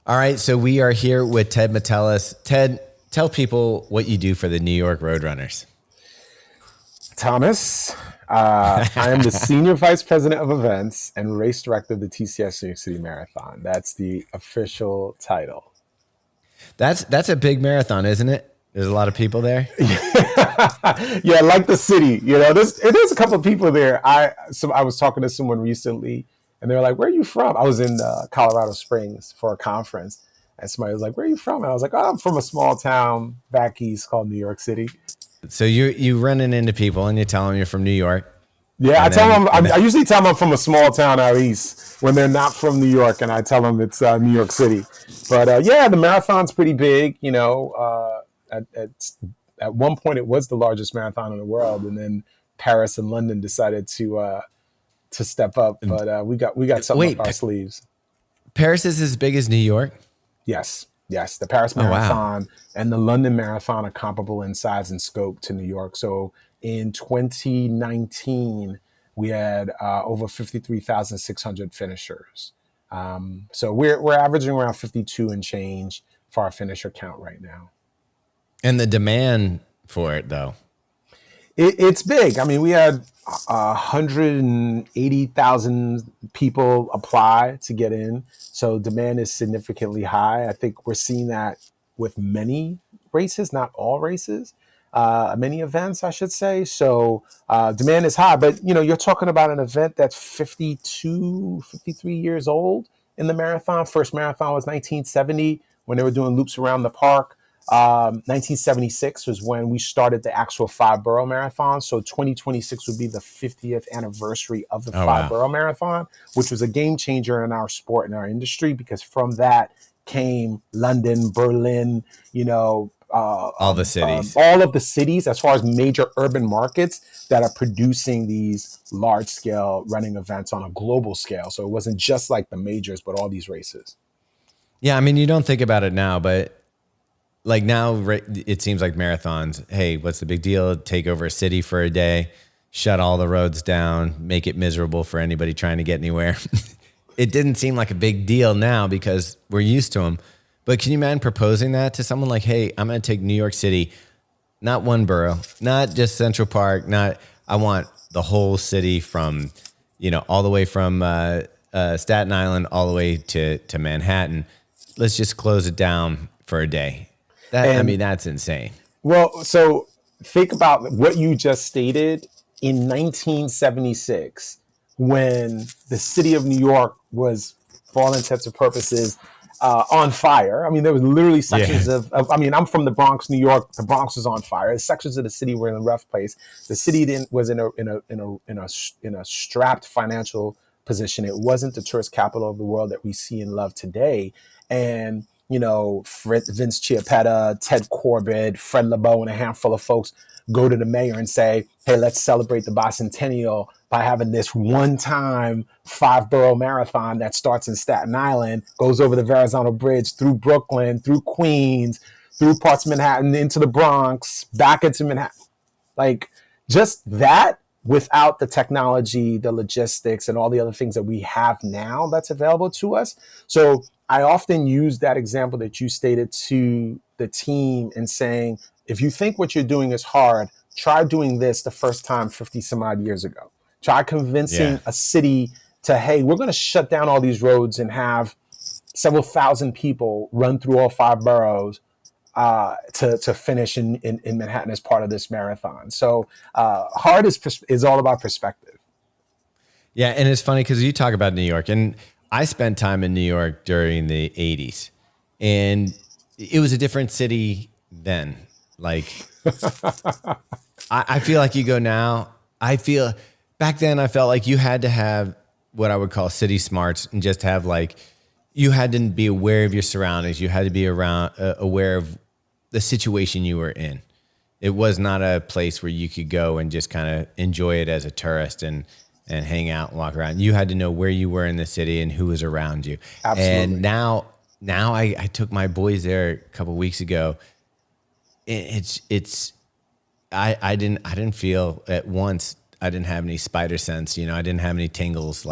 All right, so we are here with Ted Metellus. Ted, tell people what you do for the New York Roadrunners. Thomas, I am the Senior Vice President of Events and Race Director of the TCS New York City Marathon. That's the official title. That's a big marathon, isn't it? There's a lot of people there. Yeah, like the city. There's a couple of people there. I was talking to someone recently, and they were like, "Where are you from?" I was in Colorado Springs for a conference, and somebody was like, "Where are you from?" And I was like, "Oh, I'm from a small town back east called New York City." So you running into people and you tell them you're from New York. Yeah, I usually tell them I'm from a small town out east when they're not from New York, and I tell them it's New York City. But yeah, the marathon's pretty big. At one point it was the largest marathon in the world, and then Paris and London decided to step up. But we got something up our sleeves. Paris is as big as New York? Yes. The Paris Marathon and the London Marathon are comparable in size and scope to New York. So in 2019, we had over 53,600 finishers. So we're averaging around 52 and change for our finisher count right now. And the demand for it, though? It's big. I mean, we had 180,000 people apply to get in. So demand is significantly high. I think we're seeing that with many races, not all races, many events, I should say. So demand is high. But, you're talking about an event that's 52, 53 years old in the marathon. First marathon was 1970 when they were doing loops around the park. 1976 was when we started the actual 5-borough marathon. So 2026 would be the 50th anniversary of the 5-borough marathon, which was a game changer in our sport and our industry, because from that came London, Berlin, all the cities, all of the cities as far as major urban markets that are producing these large scale running events on a global scale. So it wasn't just like the majors, but all these races. Yeah. I mean, you don't think about it now, but like now it seems like marathons, hey, what's the big deal? Take over a city for a day, shut all the roads down, make it miserable for anybody trying to get anywhere. It didn't seem like a big deal now because we're used to them. But can you imagine proposing that to someone like, hey, I'm going to take New York City, not one borough, not just Central Park, I want the whole city from, all the way from Staten Island all the way to Manhattan. Let's just close it down for a day. That's insane. Well, so think about what you just stated. In 1976, when the city of New York was, for all intents and purposes, on fire. I mean, there was literally sections I'm from the Bronx, New York. The Bronx was on fire. Sections of the city were in a rough place. The city was in a strapped financial position. It wasn't the tourist capital of the world that we see and love today. And Vince Chiappetta, Ted Corbett, Fred LeBeau, and a handful of folks go to the mayor and say, hey, let's celebrate the bicentennial by having this one-time 5-borough marathon that starts in Staten Island, goes over the Verrazano Bridge, through Brooklyn, through Queens, through parts of Manhattan, into the Bronx, back into Manhattan. Like, just that, without the technology, the logistics, and all the other things that we have now that's available to us. So I often use that example that you stated to the team and saying, if you think what you're doing is hard, try doing this the first time 50 some odd years ago. Try convincing a city to, hey, we're going to shut down all these roads and have several thousand people run through all 5 boroughs to finish in Manhattan as part of this marathon. So hard is all about perspective. Yeah, and it's funny because you talk about New York, and I spent time in New York during the 80s, and it was a different city then. Like, I feel like you go now, back then I felt like you had to have what I would call city smarts and just have you had to be aware of your surroundings. You had to be aware of the situation you were in. It was not a place where you could go and just kind of enjoy it as a tourist and hang out and walk around. You had to know where you were in the city and who was around you. Absolutely. And now I took my boys there a couple of weeks ago. I didn't feel at once, I didn't have any spider sense, I didn't have any tingles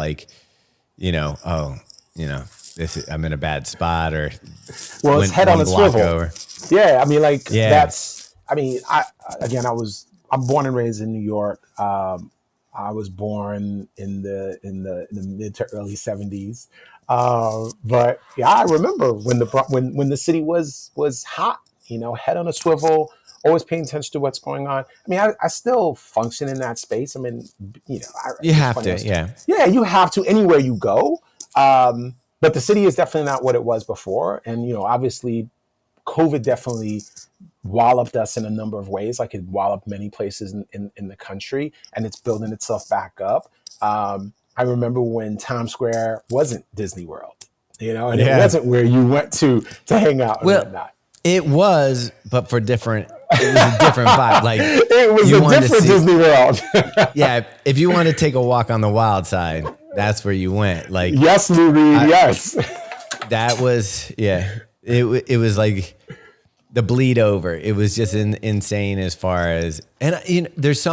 I'm in a bad spot, or Well, it's went head on one a block swivel. over. Yeah, I mean, like Yeah. I'm born and raised in New York. I was born in the mid to early '70s, but yeah, I remember when the city was hot. Head on a swivel, always paying attention to what's going on. I mean, I still function in that space. I mean, You it's have funny. to. Yeah. Yeah, you have to anywhere you go. But the city is definitely not what it was before, and obviously, COVID definitely walloped us in a number of ways, like it walloped many places in the country, and it's building itself back up. I remember when Times Square wasn't Disney World, and it Yeah. wasn't where you went to hang out and Well, whatnot. it was, but for different. It was a different vibe. Like It was you a wanted to different see. Disney World. Yeah, if you want to take a walk on the wild side, that's where you went. Like Yes, Louis. Yes. that was, yeah. It was like the bleed over. It was just insane as far as, and there's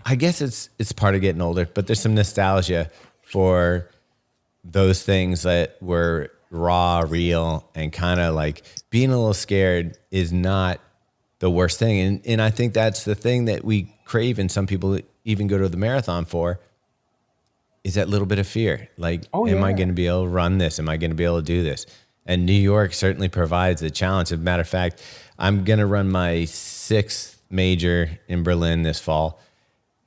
I guess it's part of getting older, but there's some nostalgia for those things that were raw, real, and kind of like being a little scared is not the worst thing. And I think that's the thing that we crave, and some people even go to the marathon for, is that little bit of fear. Like, Oh am I yeah. going to be able to run this? Am I going to be able to do this? And New York certainly provides a challenge. As a matter of fact, I'm going to run my 6th major in Berlin this fall.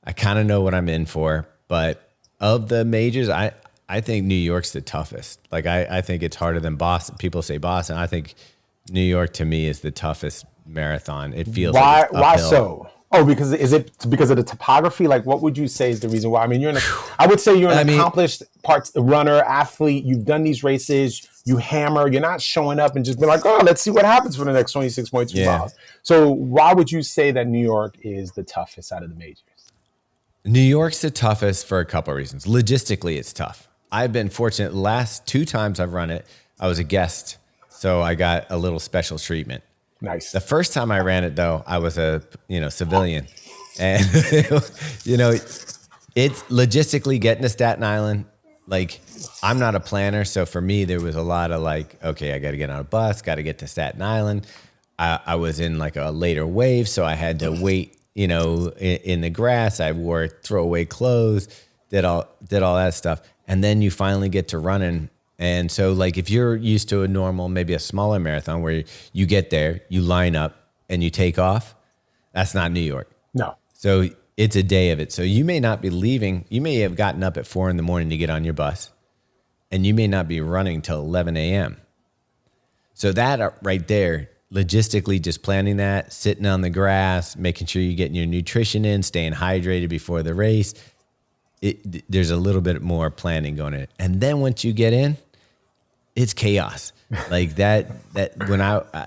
I kind of know what I'm in for, but of the majors, I think New York's the toughest. Like, I think it's harder than Boston. People say Boston. I think New York to me is the toughest marathon. It feels like Why? it's Why uphill. so? Oh, is it because of the topography? Like, what would you say is the reason why? I mean, I would say you're an I mean, accomplished runner, athlete. You've done these races. You hammer. You're not showing up and just being like, oh, let's see what happens for the next 26.2 yeah. miles. So, why would you say that New York is the toughest out of the majors? New York's the toughest for a couple of reasons. Logistically, it's tough. I've been fortunate. The last 2 times I've run it, I was a guest, so I got a little special treatment. Nice. The first time I ran it, though, I was a civilian, and it's logistically getting to Staten Island. Like, I'm not a planner, so for me, there was a lot of like, okay, I got to get on a bus, got to get to Staten Island. I was in like a later wave, so I had to wait, in the grass. I wore throwaway clothes, did all that stuff, and then you finally get to running. And so, like, if you're used to a normal, maybe a smaller marathon where you get there, you line up, and you take off, that's not New York. No. So it's a day of it. So you may not be leaving. You may have gotten up at 4 a.m. to get on your bus, and you may not be running till 11 a.m. So that right there, logistically, just planning that, sitting on the grass, making sure you're getting your nutrition in, staying hydrated before the race. There's a little bit more planning going in. And then once you get in, it's chaos. Like that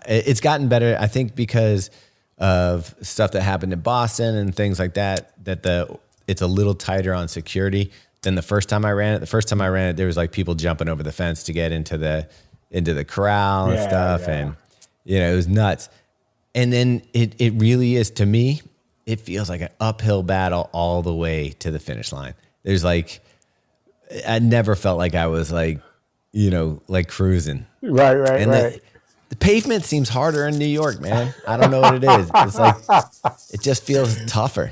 it's gotten better, I think, because of stuff that happened in Boston and things like that, it's a little tighter on security than the first time I ran it. The first time I ran it, there was like people jumping over the fence to get into the corral and stuff. Yeah. And, it was nuts. And then it really is, to me, it feels like an uphill battle all the way to the finish line. There's like, I never felt like I was like, like cruising. Right. And Right. the pavement seems harder in New York, man. I don't know what it is. It's like, it just feels tougher.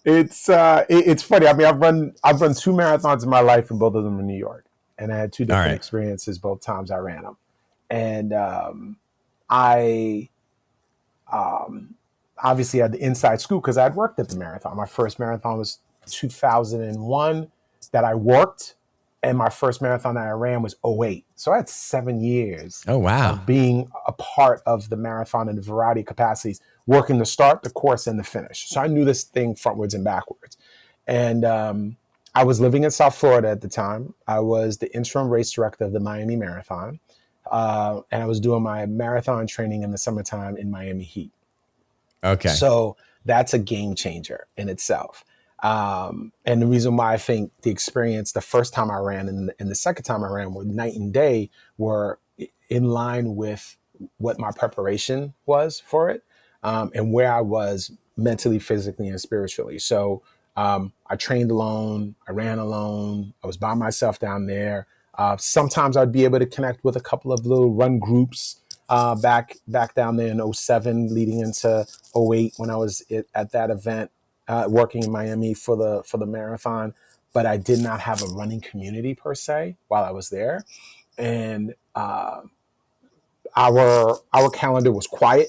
It's funny. I mean, I've run 2 marathons in my life, and both of them in New York, and I had 2 All different right. experiences both times I ran them. And I obviously had the inside scoop because I'd worked at the marathon. My first marathon was 2001 that I worked, and my first marathon that I ran was '08. So I had 7 years Oh, wow. of being a part of the marathon in a variety of capacities, working the start, the course, and the finish. So I knew this thing frontwards and backwards. And I was living in South Florida at the time. I was the interim race director of the Miami Marathon. And I was doing my marathon training in the summertime in Miami Heat. Okay. So that's a game changer in itself. And the reason why I think the experience, the first time I ran and the second time I ran, were night and day, were in line with what my preparation was for it, and where I was mentally, physically, and spiritually. So I trained alone, I ran alone, I was by myself down there. Sometimes I'd be able to connect with a couple of little run groups back down there in '07, leading into '08 when I was at that event, working in Miami for the marathon. But I did not have a running community per se while I was there, and our calendar was quiet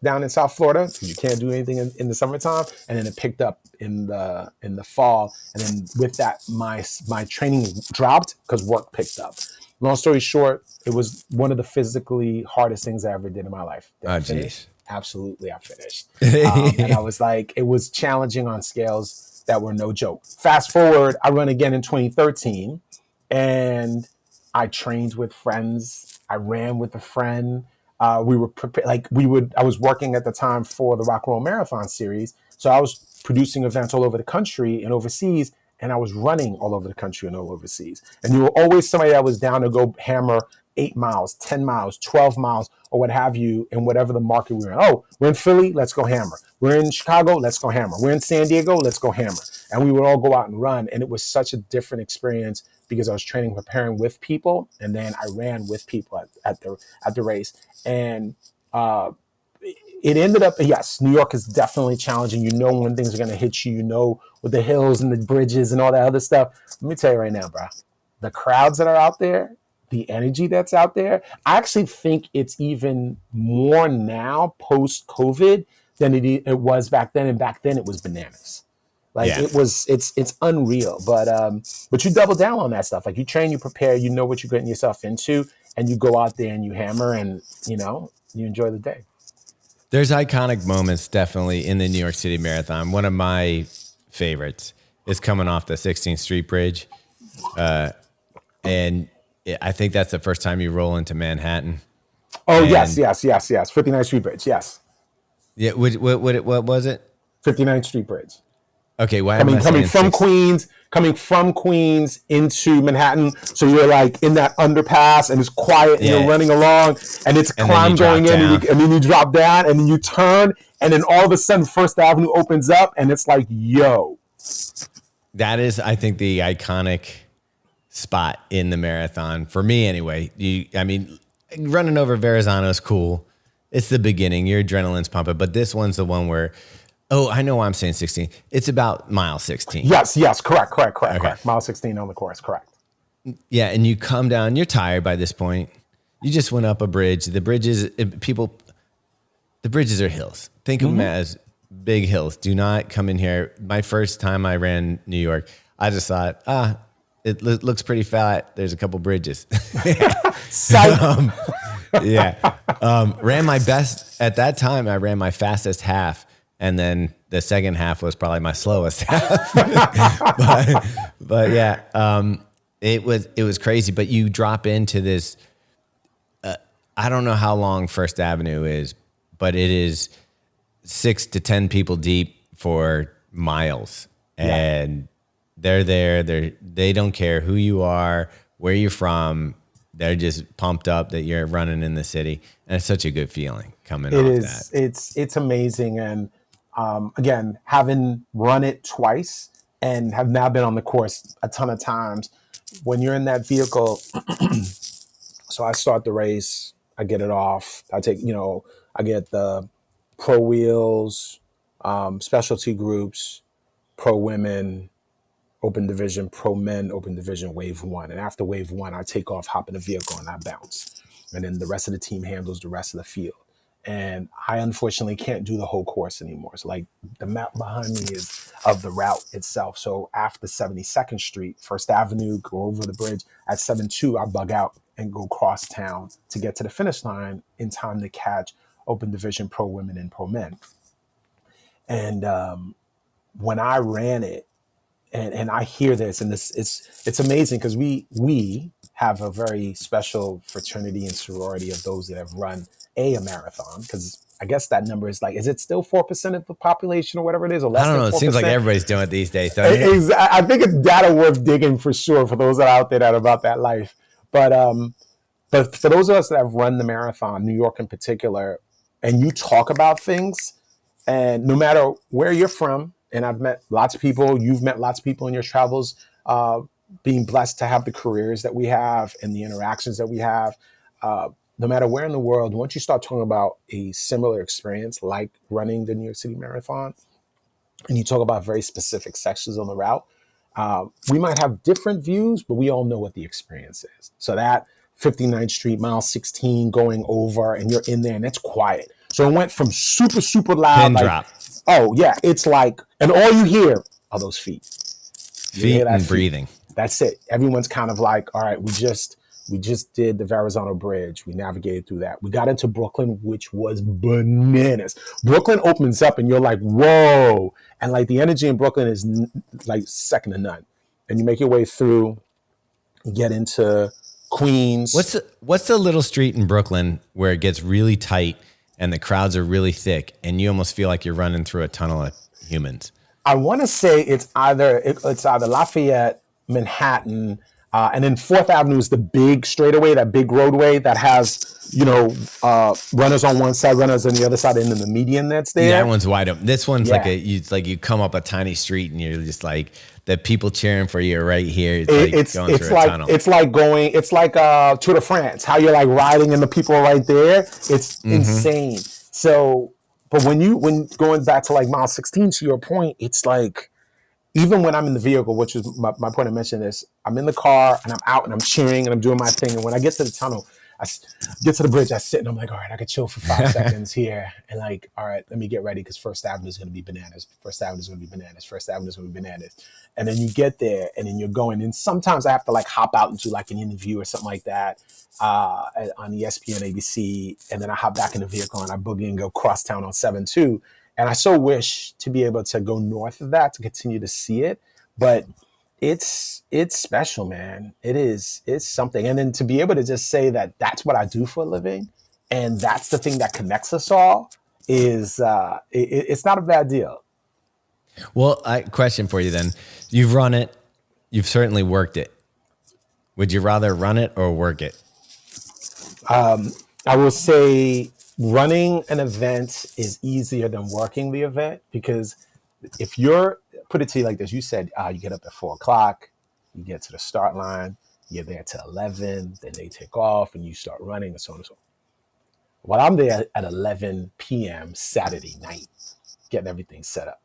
down in South Florida because you can't do anything in the summertime, and then it picked up in the fall, and then with that my training dropped because work picked up. Long story short, it was one of the physically hardest things I ever did in my life. Did I finish? Absolutely, I finished. And I was like, it was challenging on scales that were no joke. Fast forward, I run again in 2013, and I trained with friends. I ran with a friend. We were I was working at the time for the Rock and Roll Marathon series, so I was producing events all over the country and overseas, and I was running all over the country and all overseas. And you were always somebody that was down to go hammer 8 miles, 10 miles, 12 miles, or what have you, in whatever the market we were in. Oh, we're in Philly, let's go hammer. We're in Chicago, let's go hammer. We're in San Diego, let's go hammer. And we would all go out and run, and it was such a different experience because I was training, preparing with people, and then I ran with people at the race. And it ended up, yes, New York is definitely challenging. You know when things are going to hit you, you know, with the hills and the bridges and all that other stuff. Let me tell you right now, bro, the crowds that are out there, the energy that's out there, I actually think it's even more now post-COVID than it was back then. And back then it was bananas. Like it's unreal, but you double down on that stuff. Like you train, you prepare, you know what you're getting yourself into, and you go out there and you hammer, and you enjoy the day. There's iconic moments definitely in the New York City Marathon. One of my favorites is coming off the 16th Street Bridge, and I think that's the first time you roll into Manhattan. Oh, and yes. 59th Street Bridge, yes. Yeah, what was it? 59th Street Bridge. Okay, why coming from Queens into Manhattan, so you're like in that underpass and it's quiet and you're running along and it's a climb going in and then you drop down and then you turn and then all of a sudden First Avenue opens up and it's like, yo. That is, I think, the iconic spot in the marathon for me anyway. Running over Verrazano is cool. It's the beginning, your adrenaline's pumping, but this one's the one where, oh, I know why I'm saying 16. It's about mile 16. Yes, correct. Mile 16 on the course, correct. Yeah, and you come down, you're tired by this point. You just went up a bridge. The bridges are hills. Think of them as big hills. Do not come in here. My first time I ran New York, I just thought, it looks pretty flat. There's a couple bridges. Ran my best. At that time, I ran my fastest half. And then the second half was probably my slowest half. but it was crazy. But you drop into this, I don't know how long First Avenue is, but it is 6 to 10 people deep for miles. And they're there. They don't care who you are, where you're from. They're just pumped up that you're running in the city. And it's such a good feeling coming off that. It's amazing. And again, having run it twice and have now been on the course a ton of times, when you're in that vehicle, so I start the race, I get it off, I get the pro wheels, specialty groups, pro women, open division, pro men, open division, wave one. And after wave one, I take off, hop in the vehicle, and I bounce. And then the rest of the team handles the rest of the field. And I unfortunately can't do the whole course anymore. So like the map behind me is of the route itself. So after 72nd Street, First Avenue, go over the bridge at 7-2, I bug out and go cross town to get to the finish line in time to catch open division, pro women and pro men. And when I ran it, and I hear this, and it's amazing because we have a very special fraternity and sorority of those that have run a marathon, because I guess that number is like, is it still 4% of the population or whatever it is? Or less I don't know. than 4%? It seems like everybody's doing it these days. I think it's data worth digging for sure for those that are out there that are about that life. But for those of us that have run the marathon, New York in particular, and you talk about things, and no matter where you're from, and I've met lots of people, you've met lots of people in your travels, being blessed to have the careers that we have and the interactions that we have, no matter where in the world, once you start talking about a similar experience like running the New York City Marathon, and you talk about very specific sections on the route, we might have different views, but we all know what the experience is. So that 59th Street, mile 16 going over, and you're in there and it's quiet. So it went from super, super loud. Pin like, drop. Oh, yeah. It's like, and all you hear are those feet. Feet and breathing. That's it. Everyone's kind of like, all right, we just did the Verrazano Bridge. We navigated through that. We got into Brooklyn, which was bananas. Brooklyn opens up and you're like, whoa. And like the energy in Brooklyn is like second to none. And you make your way through, you get into Queens. What's the little street in Brooklyn where it gets really tight and the crowds are really thick and you almost feel like you're running through a tunnel of humans? I want to say it's either Lafayette, Manhattan, and then 4th Avenue is the big straightaway, that big roadway that has, runners on one side, runners on the other side, and then the median that's there. That one's wide open. This one's like you come up a tiny street and you're just like the people cheering for you right here. It's going through a tunnel. It's like Tour de France, how you're like riding and the people are right there. It's insane. So, but when going back to like mile 16, to your point, it's like, even when I'm in the vehicle, which is my point of mentioning this, I'm in the car and I'm out and I'm cheering and I'm doing my thing. And when I get to the tunnel, I get to the bridge, I sit and I'm like, all right, I could chill for 5 seconds here. And like, all right, let me get ready because First Avenue is going to be bananas. First Avenue is going to be bananas. First Avenue is going to be bananas. And then you get there and then you're going. And sometimes I have to like hop out into like an interview or something like that on ESPN, ABC. And then I hop back in the vehicle and I boogie and go cross town on 7-2. And I so wish to be able to go north of that to continue to see it. But it's special, man. It's something. And then to be able to just say that that's what I do for a living and that's the thing that connects us all is it's not a bad deal. Well, question for you then. You've run it. You've certainly worked it. Would you rather run it or work it? I will say running an event is easier than working the event because if you're, put it to you like this, you said you get up at 4:00, you get to the start line, you're there till 11, then they take off and you start running and so on and so on. Well, I'm there at 11 p.m. Saturday night, getting everything set up.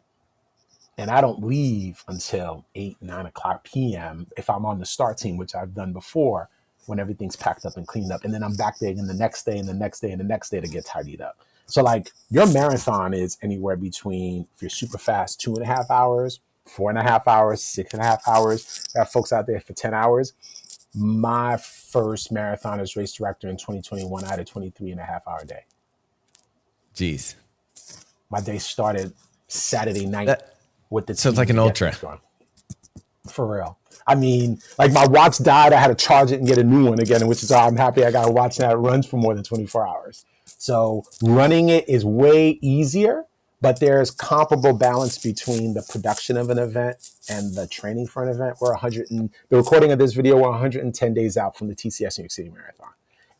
And I don't leave until 8-9 p.m. if I'm on the start team, which I've done before, when everything's packed up and cleaned up. And then I'm back there again the next day and the next day and the next day to get tidied up. So like your marathon is anywhere between, if you're super fast, 2.5 hours, 4.5 hours, 6.5 hours. There are folks out there for 10 hours. My first marathon as race director in 2021, I had a 23.5 hour day. Jeez. My day started Saturday night with the So it's like an ultra. For real. I mean, like my watch died. I had to charge it and get a new one again, which is why I'm happy I got a watch that runs for more than 24 hours. So running it is way easier, but there's comparable balance between the production of an event and the training for an event. The recording of this video, we're 110 days out from the TCS New York City Marathon.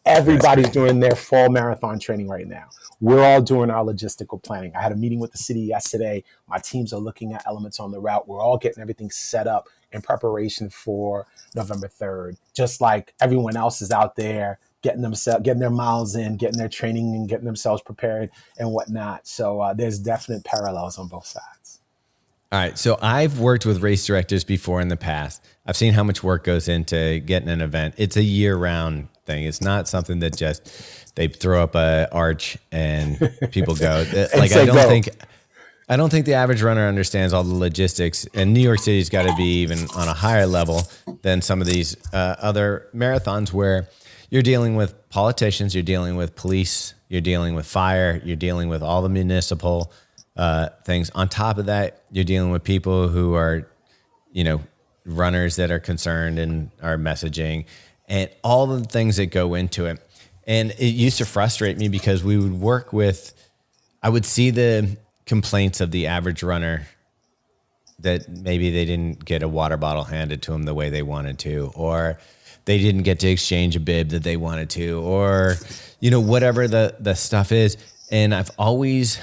Everybody's doing their fall marathon training right now. We're all doing our logistical planning. I had a meeting with the city yesterday. My teams are looking at elements on the route. We're all getting everything set up in preparation for November 3rd. Just like everyone else is out there getting their miles in, getting their training and getting themselves prepared and whatnot. So there's definite parallels on both sides. All right. So I've worked with race directors before in the past. I've seen how much work goes into getting an event. It's a year-round thing. It's not something that just they throw up a arch and people go. Like I don't think the average runner understands all the logistics. And New York City's got to be even on a higher level than some of these other marathons where you're dealing with politicians, you're dealing with police, you're dealing with fire, you're dealing with all the municipal things. On top of that, you're dealing with people who are, runners that are concerned and are messaging and all the things that go into it. And it used to frustrate me because I would see the complaints of the average runner that maybe they didn't get a water bottle handed to them the way they wanted to, or they didn't get to exchange a bib that they wanted to, or, whatever the stuff is. And I've always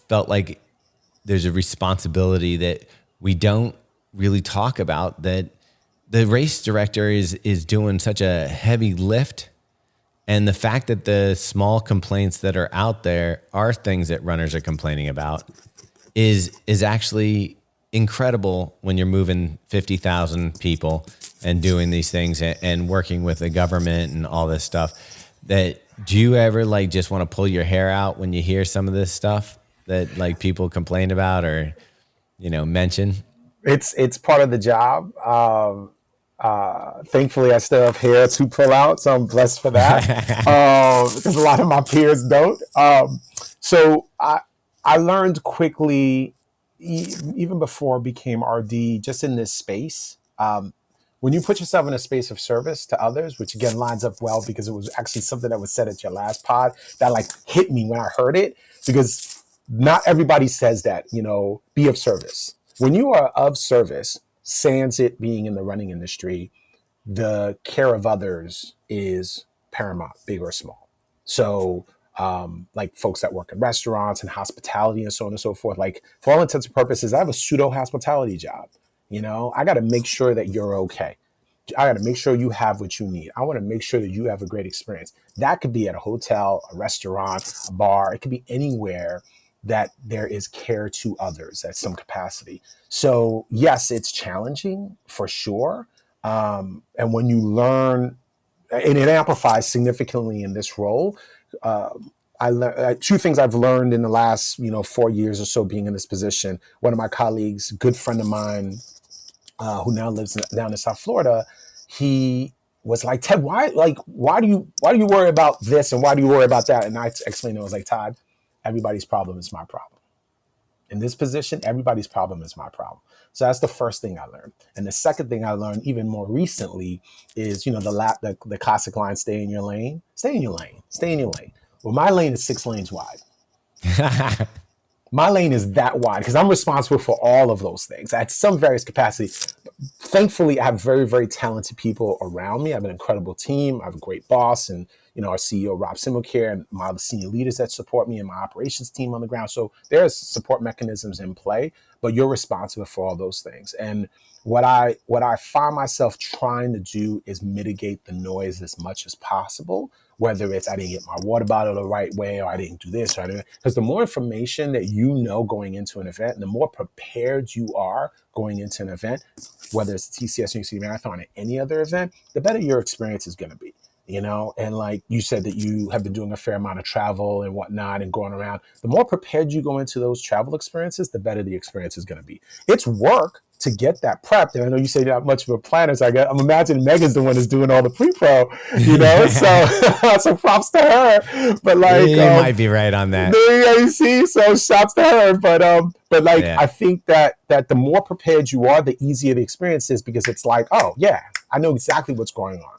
felt like there's a responsibility that we don't really talk about that the race director is doing such a heavy lift. And the fact that the small complaints that are out there are things that runners are complaining about is actually incredible when you're moving 50,000 people and doing these things and working with the government and all this stuff. That do you ever like just want to pull your hair out when you hear some of this stuff that like people complain about or, mention? It's part of the job. Thankfully, I still have hair to pull out, so I'm blessed for that. Because a lot of my peers don't. So I learned quickly, even before I became RD, just in this space. When you put yourself in a space of service to others, which again lines up well because it was actually something that was said at your last pod that like hit me when I heard it, because not everybody says that, be of service. When you are of service, sans it being in the running industry, the care of others is paramount, big or small. So like folks that work in restaurants and hospitality and so on and so forth, like for all intents and purposes, I have a pseudo hospitality job. I got to make sure that you're okay. I got to make sure you have what you need. I want to make sure that you have a great experience. That could be at a hotel, a restaurant, a bar. It could be anywhere that there is care to others at some capacity. So yes, it's challenging for sure. And when you learn, and it amplifies significantly in this role, I learned two things I've learned in the last 4 years or so being in this position. One of my colleagues, good friend of mine, who now lives down in South Florida, he was like, Ted, why do you worry about this and why do you worry about that? And I explained, I was like, Todd, everybody's problem is my problem. In this position, everybody's problem is my problem. So that's the first thing I learned. And the second thing I learned even more recently is, the classic line, stay in your lane, stay in your lane, stay in your lane. Well, my lane is 6 lanes wide. My lane is that wide because I'm responsible for all of those things at some various capacity. Thankfully, I have very, very talented people around me. I have an incredible team. I have a great boss and, our CEO, Rob Simulcare, and my senior leaders that support me and my operations team on the ground. So there's support mechanisms in play, but you're responsible for all those things. And what I find myself trying to do is mitigate the noise as much as possible, whether it's I didn't get my water bottle the right way or I didn't do this or I didn't, because the more information that you know going into an event, the more prepared you are going into an event, whether it's the TCS New York City Marathon or any other event, the better your experience is going to be. And like you said that you have been doing a fair amount of travel and whatnot and going around, the more prepared you go into those travel experiences, the better the experience is going to be. It's work to get that prepped. And I know you say not much of a planner, so I'm imagining Megan's the one that's doing all the pre-pro, so props to her. But like, you might be right on that. You see, so shouts to her. But yeah. I think that the more prepared you are, the easier the experience is because it's like, oh yeah, I know exactly what's going on.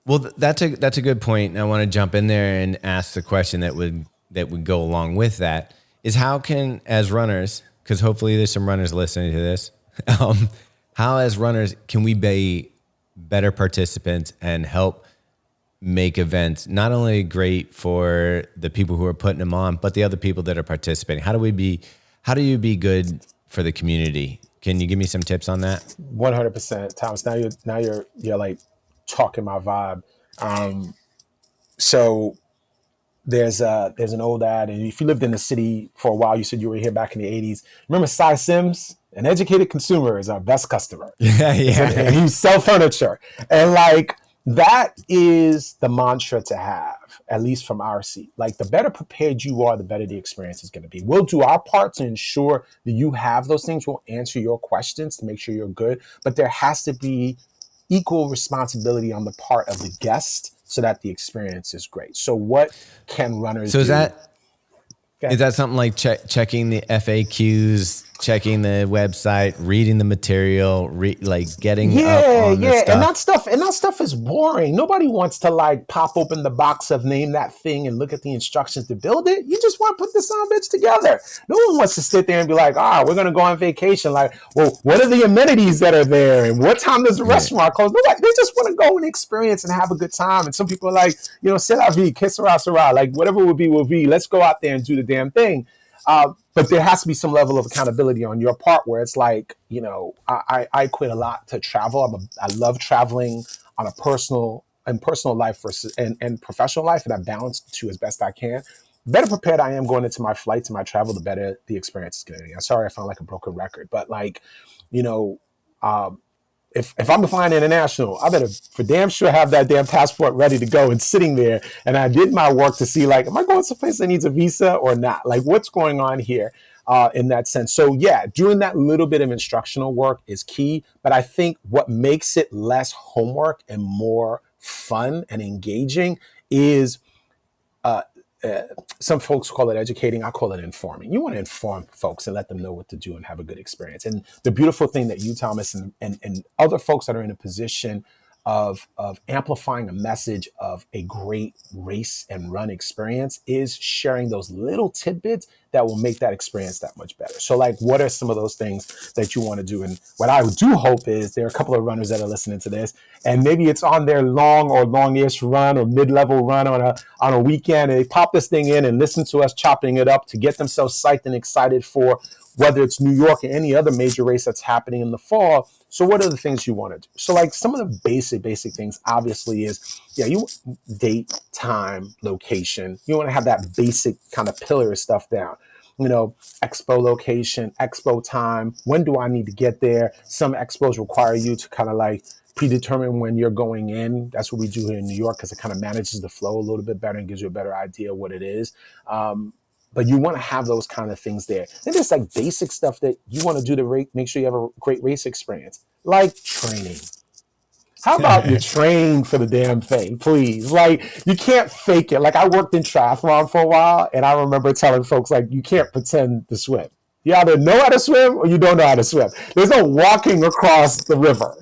Well, that's a good point. And I want to jump in there and ask the question that would go along with that is how can, as runners, because hopefully there's some runners listening to this, how as runners can we be better participants and help make events not only great for the people who are putting them on, but the other people that are participating? How do you be good for the community? Can you give me some tips on that? 100%, Thomas. Now you're like talking my vibe. So there's an old ad, and if you lived in the city for a while, you said you were here back in the 80s. Remember Cy Sims? An educated consumer is our best customer. Yeah. And you sell furniture. And like that is the mantra to have, at least from our seat. Like the better prepared you are, the better the experience is going to be. We'll do our part to ensure that you have those things. We'll answer your questions to make sure you're good. But there has to be equal responsibility on the part of the guest so that the experience is great. So what can runners do? Is that something like checking the FAQs, checking the website, reading the material, getting up on the stuff? And that stuff is boring. Nobody wants to like pop open the box of name that thing and look at the instructions to build it. You just want to put this on bitch together. No one wants to sit there and be like, we're going to go on vacation. Like, well, what are the amenities that are there? And what time does the restaurant close? Nobody, they just want to go and experience and have a good time. And some people are like, c'est la vie, que sera, sera. Like whatever will be, let's go out there and do the damn thing. But there has to be some level of accountability on your part where it's like, I quit a lot to travel. I love traveling on a personal life versus and professional life, and I balance the two as best I can. The better prepared I am going into my flights and my travel, the better the experience is going to be. I'm sorry I sound like a broken record, but like, you know, um, if I'm flying international, I better for damn sure have that damn passport ready to go and sitting there. And I did my work to see, like, am I going someplace that needs a visa or not? Like, what's going on here in that sense? So yeah, doing that little bit of instructional work is key. But I think what makes it less homework and more fun and engaging is uh, some folks call it educating. I call it informing. You want to inform folks and let them know what to do and have a good experience. And the beautiful thing that you, Thomas, and other folks that are in a position of amplifying a message of a great race and run experience is sharing those little tidbits that will make that experience that much better. So like, what are some of those things that you want to do? And what I do hope is there are a couple of runners that are listening to this, and maybe it's on their long or longish run or mid-level run on a weekend, and they pop this thing in and listen to us chopping it up to get themselves psyched and excited for whether it's New York or any other major race that's happening in the fall. So what are the things you want to do? So like some of the basic things obviously is, you date, time, location. You want to have that basic kind of pillar stuff down. Expo location, expo time. When do I need to get there? Some expos require you to kind of like predetermine when you're going in. That's what we do here in New York because it kind of manages the flow a little bit better and gives you a better idea of what it is. But you want to have those kind of things there. And there's like basic stuff that you want to do to make sure you have a great race experience, like training. How about you train for the damn thing, please? Like, you can't fake it. Like, I worked in triathlon for a while, and I remember telling folks, like, you can't pretend to swim. You either know how to swim or you don't know how to swim. There's no walking across the river,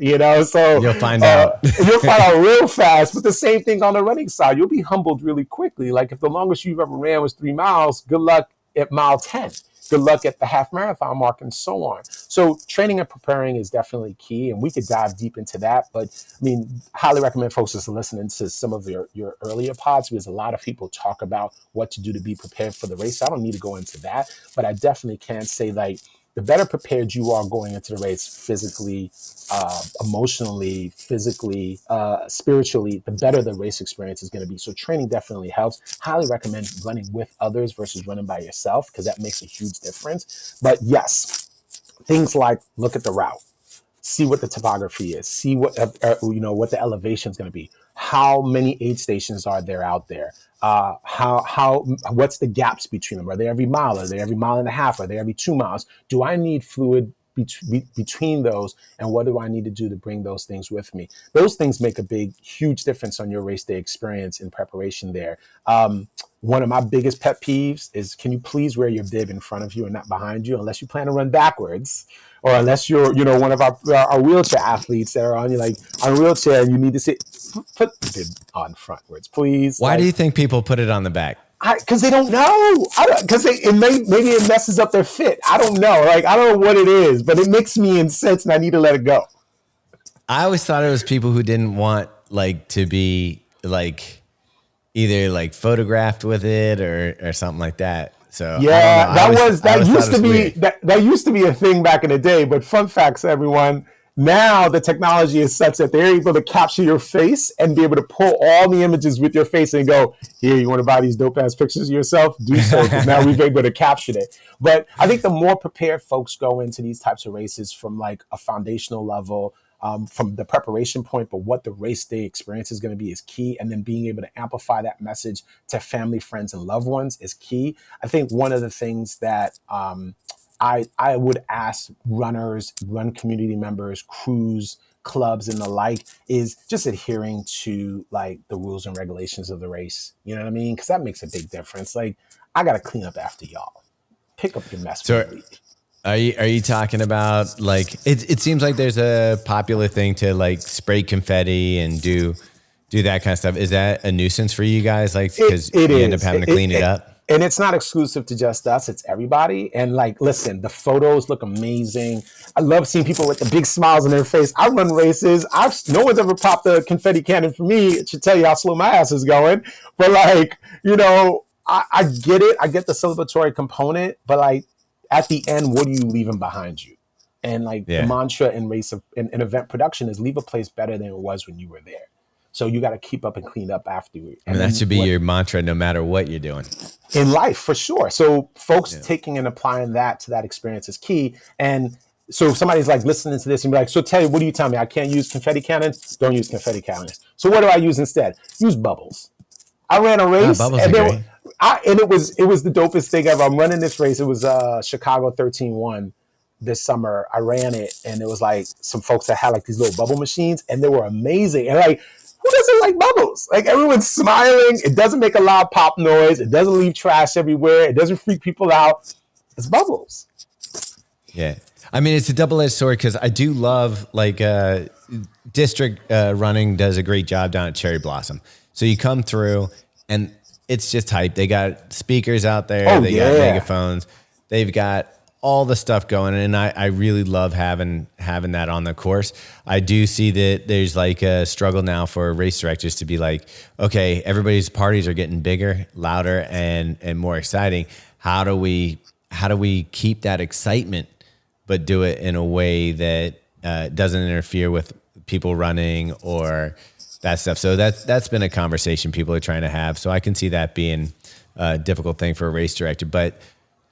So you'll find out. You'll find out real fast. But the same thing on the running side. You'll be humbled really quickly. Like if the longest you've ever ran was 3 miles, good luck at mile 10. Good luck at the half marathon mark and so on. So training and preparing is definitely key, and we could dive deep into that. But I mean, highly recommend folks just listening to some of your earlier pods because a lot of people talk about what to do to be prepared for the race. I don't need to go into that, but I definitely can say like the better prepared you are going into the race physically, emotionally, physically, spiritually, the better the race experience is going to be. So training definitely helps. Highly recommend running with others versus running by yourself because that makes a huge difference. But yes, things like look at the route, see what the topography is, see what what the elevation is going to be. How many aid stations are there out there? What's the gaps between them? Are they every mile? Are they every mile and a half? Are they every 2 miles? Do I need fluid between those? And what do I need to do to bring those things with me? Those things make a huge difference on your race day experience in preparation there. One of my biggest pet peeves is, can you please wear your bib in front of you and not behind you, unless you plan to run backwards, or unless you're, one of our wheelchair athletes that are on a wheelchair and you need to sit, put the bib on frontwards, please. Why do you think people put it on the back? Because they don't know. Because maybe it messes up their fit. I don't know. I don't know what it is, but it makes me incensed and I need to let it go. I always thought it was people who didn't want to be either photographed with it or something like that. So yeah, that used to be a thing back in the day. But fun facts, everyone. Now the technology is such that they're able to capture your face and be able to pull all the images with your face and go, here, you want to buy these dope ass pictures of yourself? Do so, because now we've been able to capture it. But I think the more prepared folks go into these types of races from a foundational level, from the preparation point, but what the race day experience is going to be is key. And then being able to amplify that message to family, friends, and loved ones is key. I think one of the things that I would ask runners, run community members, crews, clubs, and the like is just adhering to the rules and regulations of the race. You know what I mean? Because that makes a big difference. I got to clean up after y'all. Pick up your mess. So are you talking about it seems like there's a popular thing to spray confetti and do that kind of stuff. Is that a nuisance for you guys? Because you end up having to clean it up? And it's not exclusive to just us, it's everybody. And listen, the photos look amazing. I love seeing people with the big smiles on their face. I run races. No one's ever popped a confetti cannon for me. It should tell you how slow my ass is going. But I get it. I get the celebratory component, but like at the end, what are you leaving behind you? And like the Yeah. mantra in race of in event production is leave a place better than it was when you were there. So you got to keep up and clean up after you. I mean, And that then should be what your mantra no matter what you're doing. in life for sure. So folks Yeah. taking and applying that to that experience is key. And so if somebody's like listening to this and be like, so Terry, what do you tell me? I can't use confetti cannons? Don't use confetti cannons. So what do I use instead? Use bubbles. I ran a Ah, race bubbles and are then great. it was the dopest thing ever. I'm running this race. It was Chicago 13-1 this summer. I ran it and it was like some folks that had like these little bubble machines and they were amazing. And like, who doesn't like bubbles? Like everyone's smiling. It doesn't make a loud pop noise. It doesn't leave trash everywhere. It doesn't freak people out. It's bubbles. Yeah. I mean, it's a double-edged sword because I do love like district running does a great job down at Cherry Blossom. So you come through and it's just hype. They got speakers out there. Oh They got yeah. megaphones. They've got all the stuff going. And I really love having that on the course. I do see that there's like a struggle now for race directors to be like, okay, everybody's parties are getting bigger, louder, and more exciting. How do we keep that excitement but do it in a way that doesn't interfere with people running or that stuff. So that's been a conversation people are trying to have. So I can see that being a difficult thing for a race director. But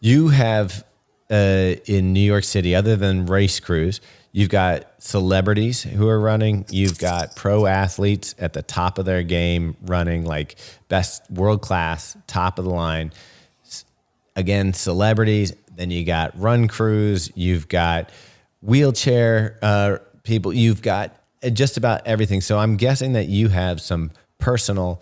you have in New York City, other than race crews, you've got celebrities who are running. You've got pro athletes at the top of their game running like best world class, top of the line. Again, celebrities. Then you got run crews. You've got wheelchair people. You've got just about everything. So I'm guessing that you have some personal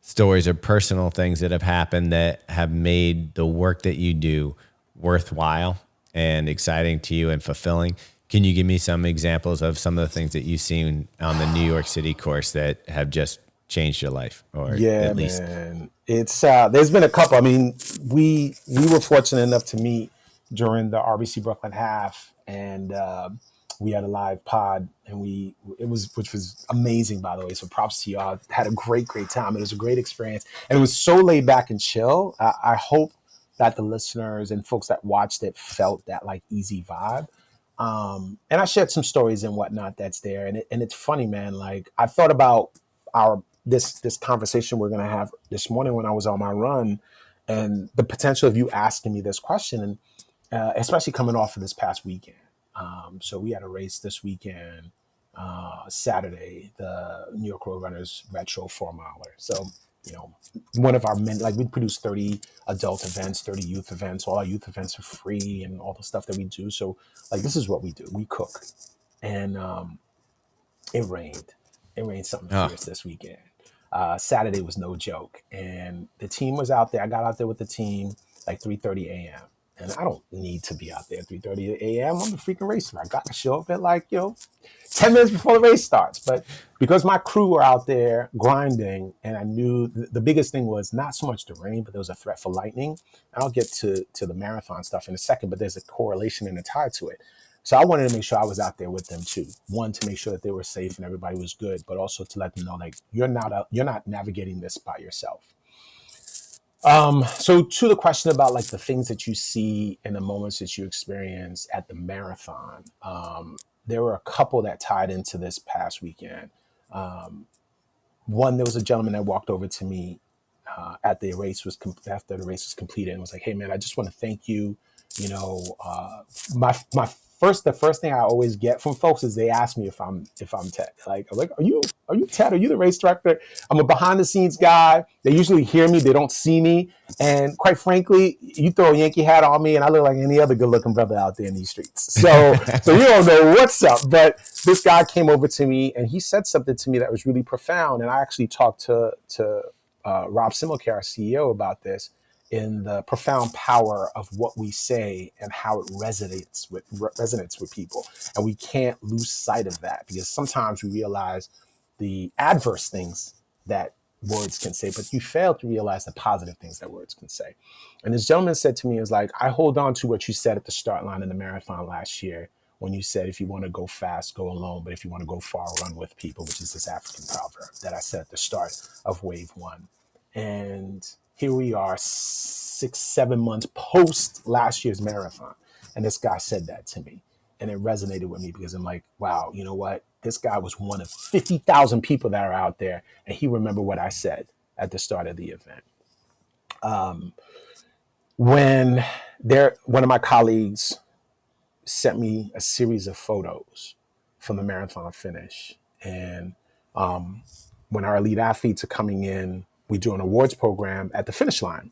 stories or personal things that have happened that have made the work that you do worthwhile and exciting to you and fulfilling. Can you give me some examples of some of the things that you've seen on the New York City course that have just changed your life, or Yeah, at least? man. It's there's been a couple. I mean, we were fortunate enough to meet during the RBC Brooklyn half, and we had a live pod, and which was amazing, by the way. So props to y'all. Had a great time. It was a great experience, and it was so laid back and chill. I hope that the listeners and folks that watched it felt that like easy vibe. And I shared some stories and whatnot that's there, and it's funny, man. Like I thought about our this conversation we're gonna have this morning when I was on my run, and the potential of you asking me this question, and especially coming off of this past weekend. So we had a race this weekend, Saturday, the New York Road Runners Retro 4 miler. So one of our men, like we produce 30 adult events, 30 youth events. All our youth events are free and all the stuff that we do. So like this is what we do. We cook, and it rained. It rained something Oh, fierce this weekend. Saturday was no joke, and the team was out there. I got out there with the team like 3:30 a.m. And I don't need to be out there at 3:30 a.m. I'm a freaking racer. I got to show up at like 10 minutes before the race starts. But because my crew were out there grinding, and I knew the biggest thing was not so much the rain, but there was a threat for lightning. And I'll get to the marathon stuff in a second, but there's a correlation and a tie to it. So I wanted to make sure I was out there with them too. One, to make sure that they were safe and everybody was good, but also to let them know like you're not navigating this by yourself. So to the question about like the things that you see in the moments that you experience at the marathon, there were a couple that tied into this past weekend. Um, One, there was a gentleman that walked over to me at the race after the race was completed and was like, "Hey man, I just want to thank you. You know, my the first thing I always get from folks is they ask me if I'm Ted. Like, are you Ted? Are you the race director? I'm a behind the scenes guy. They usually hear me, they don't see me, and quite frankly, you throw a Yankee hat on me, and I look like any other good looking brother out there in these streets. So you don't know what's up. But this guy came over to me and he said something to me that was really profound, and I actually talked to Rob Similcare, our CEO, about this in the profound power of what we say and how it resonates with people. And we can't lose sight of that because sometimes we realize the adverse things that words can say, but you fail to realize the positive things that words can say. And this gentleman said to me, is like, I hold on to what you said at the start line in the marathon last year when you said, if you want to go fast, go alone, but if you want to go far, run with people, which is this African proverb that I said at the start of wave one. And here we are 6, 7 months post last year's marathon. And this guy said that to me. And it resonated with me because I'm like, wow, you know what? This guy was one of 50,000 people that are out there. And he remembered what I said at the start of the event. When one of my colleagues sent me a series of photos from the marathon finish. And when our elite athletes are coming in, we do an awards program at the finish line.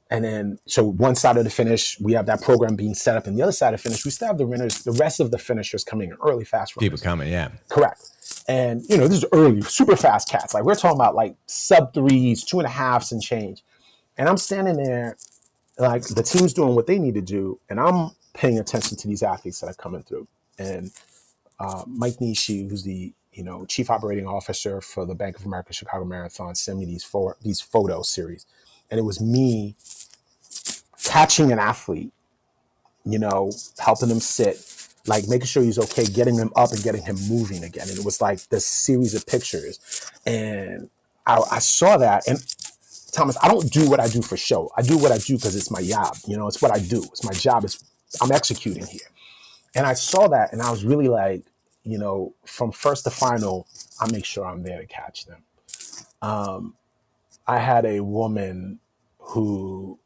And then, so one side of the finish, we have that program being set up, and the other side of the finish, we still have the rest of the finishers coming in early, fast runners. People coming, yeah. Correct. And, this is early, super fast cats. Like, we're talking about like sub threes, 2.5s and change. And I'm standing there, like, the team's doing what they need to do, and I'm paying attention to these athletes that are coming through. And Mike Nishi, who's the chief operating officer for the Bank of America Chicago Marathon, sent me these photo series, and it was me catching an athlete, helping him sit, like making sure he's okay, getting him up and getting him moving again. And it was like this series of pictures, and I saw that. And Thomas, I don't do what I do for show. I do what I do because it's my job. It's what I do. It's my job. I'm executing here. And I saw that, and I was really like, from first to final, I make sure I'm there to catch them. I had a woman who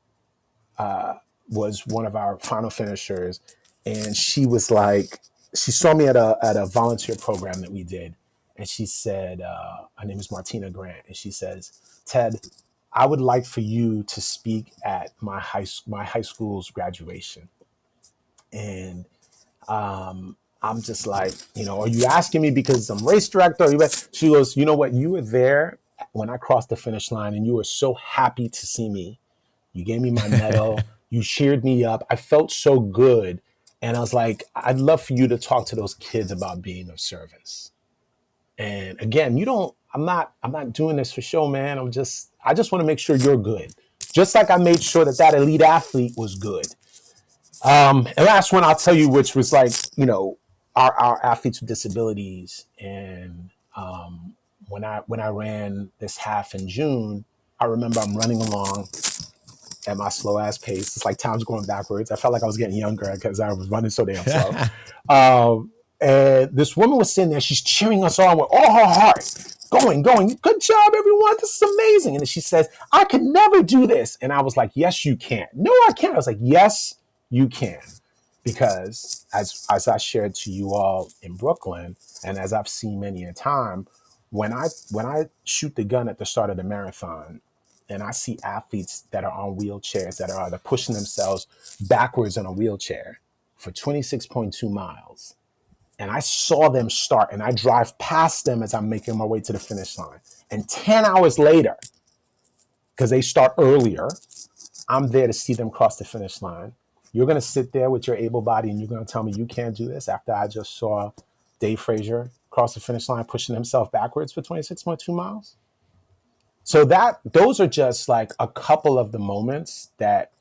was one of our final finishers, and she was like, she saw me at a volunteer program that we did, and she said, her name is Martina Grant, and she says, Ted, I would like for you to speak at my high school's graduation. And I'm just like, are you asking me because I'm race director? She goes, you know what? You were there when I crossed the finish line, and you were so happy to see me. You gave me my medal. You cheered me up. I felt so good. And I was like, I'd love for you to talk to those kids about being of service. And again, I'm not doing this for show, man. I just want to make sure you're good. Just like I made sure that elite athlete was good. And last one I'll tell you, which was like, our athletes with disabilities. And when I ran this half in June, I remember I'm running along at my slow ass pace. It's like time's going backwards. I felt like I was getting younger because I was running so damn slow. And this woman was sitting there. She's cheering us on with all her heart. Going. Good job, everyone. This is amazing. And then she says, I could never do this. And I was like, yes, you can. No, I can't. I was like, yes, you can. Because as I shared to you all in Brooklyn, and as I've seen many a time, when I shoot the gun at the start of the marathon, and I see athletes that are on wheelchairs that are either pushing themselves backwards in a wheelchair for 26.2 miles. And I saw them start, and I drive past them as I'm making my way to the finish line. And 10 hours later, because they start earlier, I'm there to see them cross the finish line. You're going to sit there with your able body, and you're going to tell me you can't do this after I just saw Dave Frazier cross the finish line pushing himself backwards for 26.2 miles? So those are just like a couple of the moments that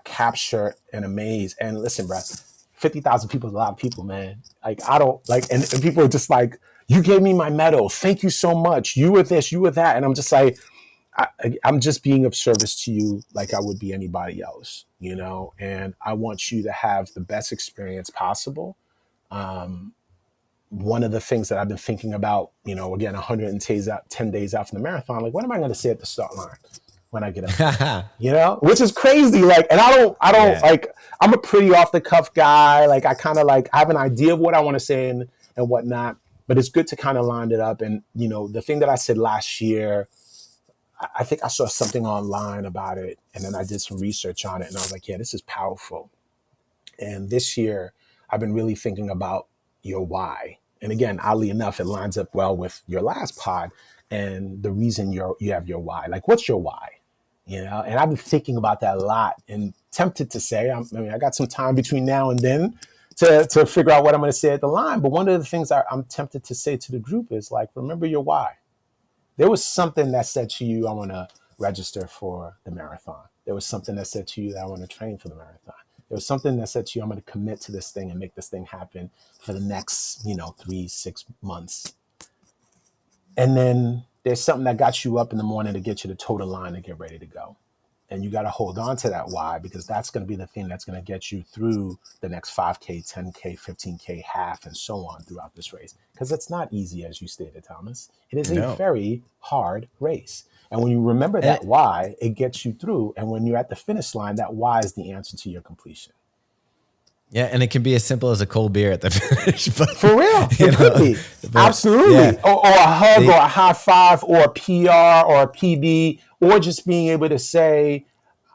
capture and amaze. And listen, bro, 50,000 people is a lot of people, man. Like, I don't like, and people are just like, you gave me my medal. Thank you so much. You were this, you were that. And I'm just like, I'm just being of service to you like I would be anybody else, and I want you to have the best experience possible. One of the things that I've been thinking about, again, 110 days out from the marathon, like, what am I going to say at the start line when I get up? Which is crazy. Like, and I don't like, I'm a pretty off the cuff guy. Like, I kind of like, I have an idea of what I want to say and whatnot, but it's good to kind of line it up. And, the thing that I said last year, I think I saw something online about it, and then I did some research on it, and I was like, yeah, this is powerful. And this year, I've been really thinking about your why. And again, oddly enough, it lines up well with your last pod and the reason you have your why. Like, what's your why? And I've been thinking about that a lot and tempted to say, I got some time between now and then to figure out what I'm going to say at the line. But one of the things I'm tempted to say to the group is like, remember your why. There was something that said to you, I want to register for the marathon. There was something that said to you that I want to train for the marathon. There was something that said to you, I'm going to commit to this thing and make this thing happen for the next, 3-6 months. And then there's something that got you up in the morning to get you to toe the line and get ready to go. And you got to hold on to that why, because that's going to be the thing that's going to get you through the next 5K, 10K, 15K, half, and so on throughout this race. Because it's not easy, as you stated, Thomas. It is a No. very hard race. And when you remember that why, it gets you through. And when you're at the finish line, that why is the answer to your completion. Yeah, and it can be as simple as a cold beer at the finish. But, For real, it could be. Absolutely. Yeah. Or a hug, or a high five, or a PR, or a PB, or just being able to say,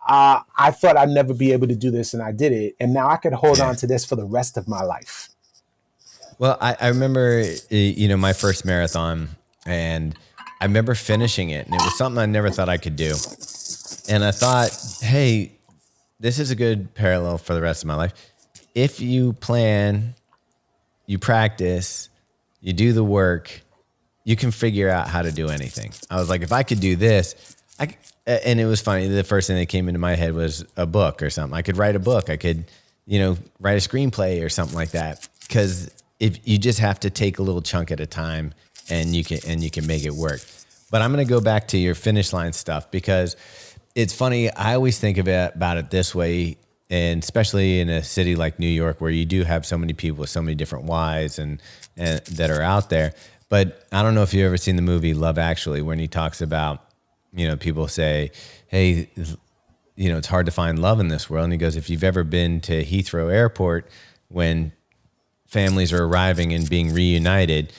I thought I'd never be able to do this, and I did it. And now I could hold on to this for the rest of my life. Well, I remember, my first marathon, and I remember finishing it, and it was something I never thought I could do. And I thought, hey, this is a good parallel for the rest of my life. If you plan, you practice, you do the work, you can figure out how to do anything. I was like, if I could do this, and it was funny. The first thing that came into my head was a book or something. I could write a book. I could, write a screenplay or something like that. Because if you just have to take a little chunk at a time, and you can make it work. But I'm going to go back to your finish line stuff, because it's funny. I always think about it this way. And especially in a city like New York, where you do have so many people with so many different whys and that are out there. But I don't know if you've ever seen the movie Love Actually, when he talks about, people say, hey, it's hard to find love in this world. And he goes, if you've ever been to Heathrow Airport, when families are arriving and being reunited,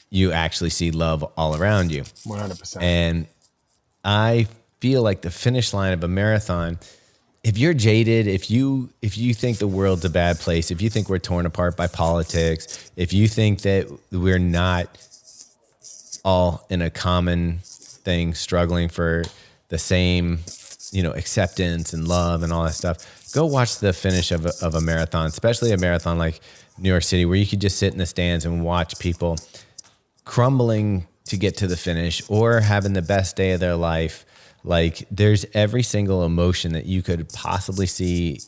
you actually see love all around you. 100%. And I feel like the finish line of a marathon, if you're jaded, if you think the world's a bad place, if you think we're torn apart by politics, if you think that we're not all in a common thing, struggling for the same, acceptance and love and all that stuff, go watch the finish of a marathon, especially a marathon like New York City, where you could just sit in the stands and watch people crumbling to get to the finish or having the best day of their life. Like, there's every single emotion that you could possibly see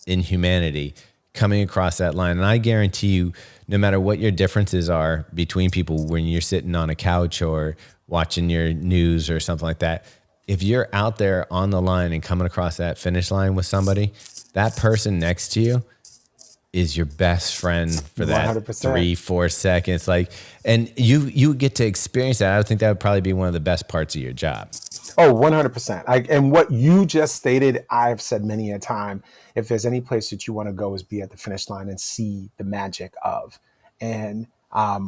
in humanity coming across that line. And I guarantee you, no matter what your differences are between people when you're sitting on a couch or watching your news or something like that, if you're out there on the line and coming across that finish line with somebody, that person next to you is your best friend for that 100%. 3-4 seconds. Like, and you get to experience that. I would think that would probably be one of the best parts of your job. Oh, 100%. And what you just stated, I've said many a time, if there's any place that you want to go, is be at the finish line and see the magic of. And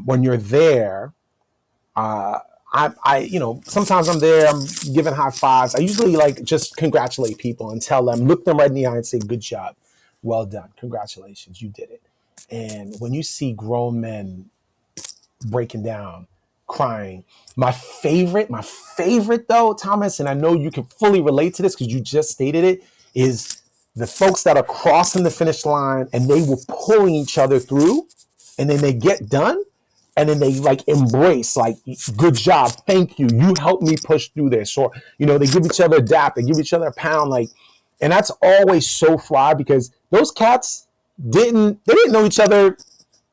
when you're there, sometimes I'm there, I'm giving high fives. I usually just congratulate people and tell them, look them right in the eye and say, good job. Well done. Congratulations. You did it. And when you see grown men breaking down, crying, my favorite though, Thomas, and I know you can fully relate to this because you just stated it, is the folks that are crossing the finish line and they were pulling each other through, and then they get done, and then they embrace, good job, thank you, you helped me push through this, or they give each other a dap, they give each other a pound, and that's always so fly, because those cats didn't know each other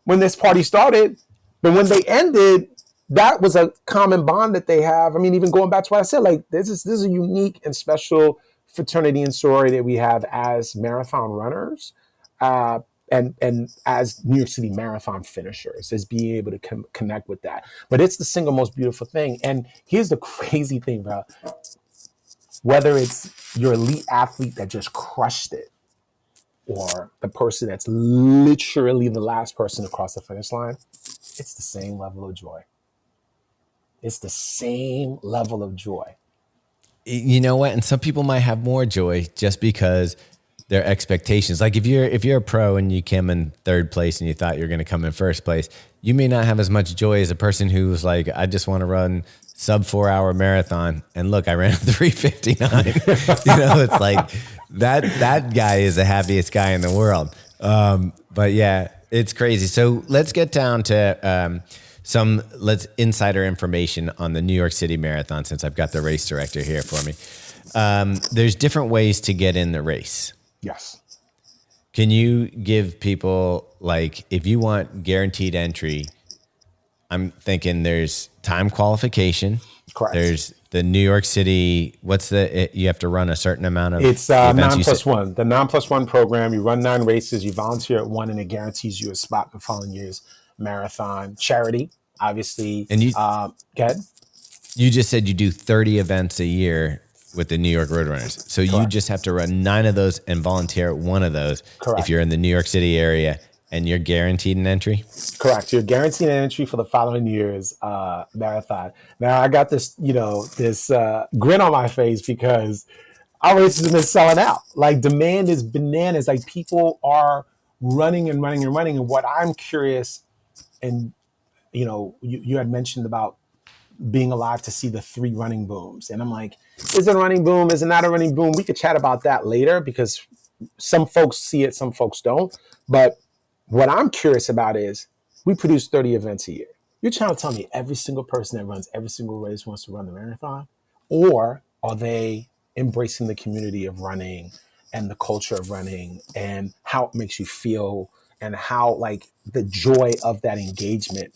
when this party started, but when they ended, that was a common bond that they have. I mean, even going back to what I said, this is a unique and special fraternity and sorority that we have as marathon runners, and as New York City marathon finishers, is being able to connect with that. But it's the single most beautiful thing. And here's the crazy thing, bro. Whether it's your elite athlete that just crushed it, or the person that's literally the last person to cross the finish line, it's the same level of joy. It's the same level of joy. You know what? And some people might have more joy just because their expectations. Like if you're a pro and you came in third place and you thought you were going to come in first place, you may not have as much joy as a person who's like, I just want to run sub 4 hour marathon. And look, I ran 3:59. It's like that guy is the happiest guy in the world. But yeah, it's crazy. So let's get down to some insider information on the New York City Marathon, since I've got the race director here for me. There's different ways to get in the race. Yes. Can you give people, if you want guaranteed entry, I'm thinking there's time qualification. Correct. There's the New York City. You have to run a certain amount of It's events. 9+1. The 9+1 program. You run 9 races. You volunteer at one, and it guarantees you a spot the following year's marathon. Charity, obviously. And you, go ahead. You just said you do 30 events a year with the New York Roadrunners. So you just have to run 9 of those and volunteer at one of those. Correct. If you're in the New York City area, and you're guaranteed an entry? Correct. You're guaranteed an entry for the following year's marathon. Now, I got this, this grin on my face because our races have been selling out. Like, demand is bananas. Like, people are running and running and running. And what I'm curious, and, you had mentioned about being alive to see the 3 running booms. And I'm like, is it a running boom? Is it not a running boom? We could chat about that later because some folks see it, some folks don't. But what I'm curious about is we produce 30 events a year. You're trying to tell me every single person that runs every single race wants to run the marathon? Or are they embracing the community of running and the culture of running and how it makes you feel and how, like, the joy of that engagement?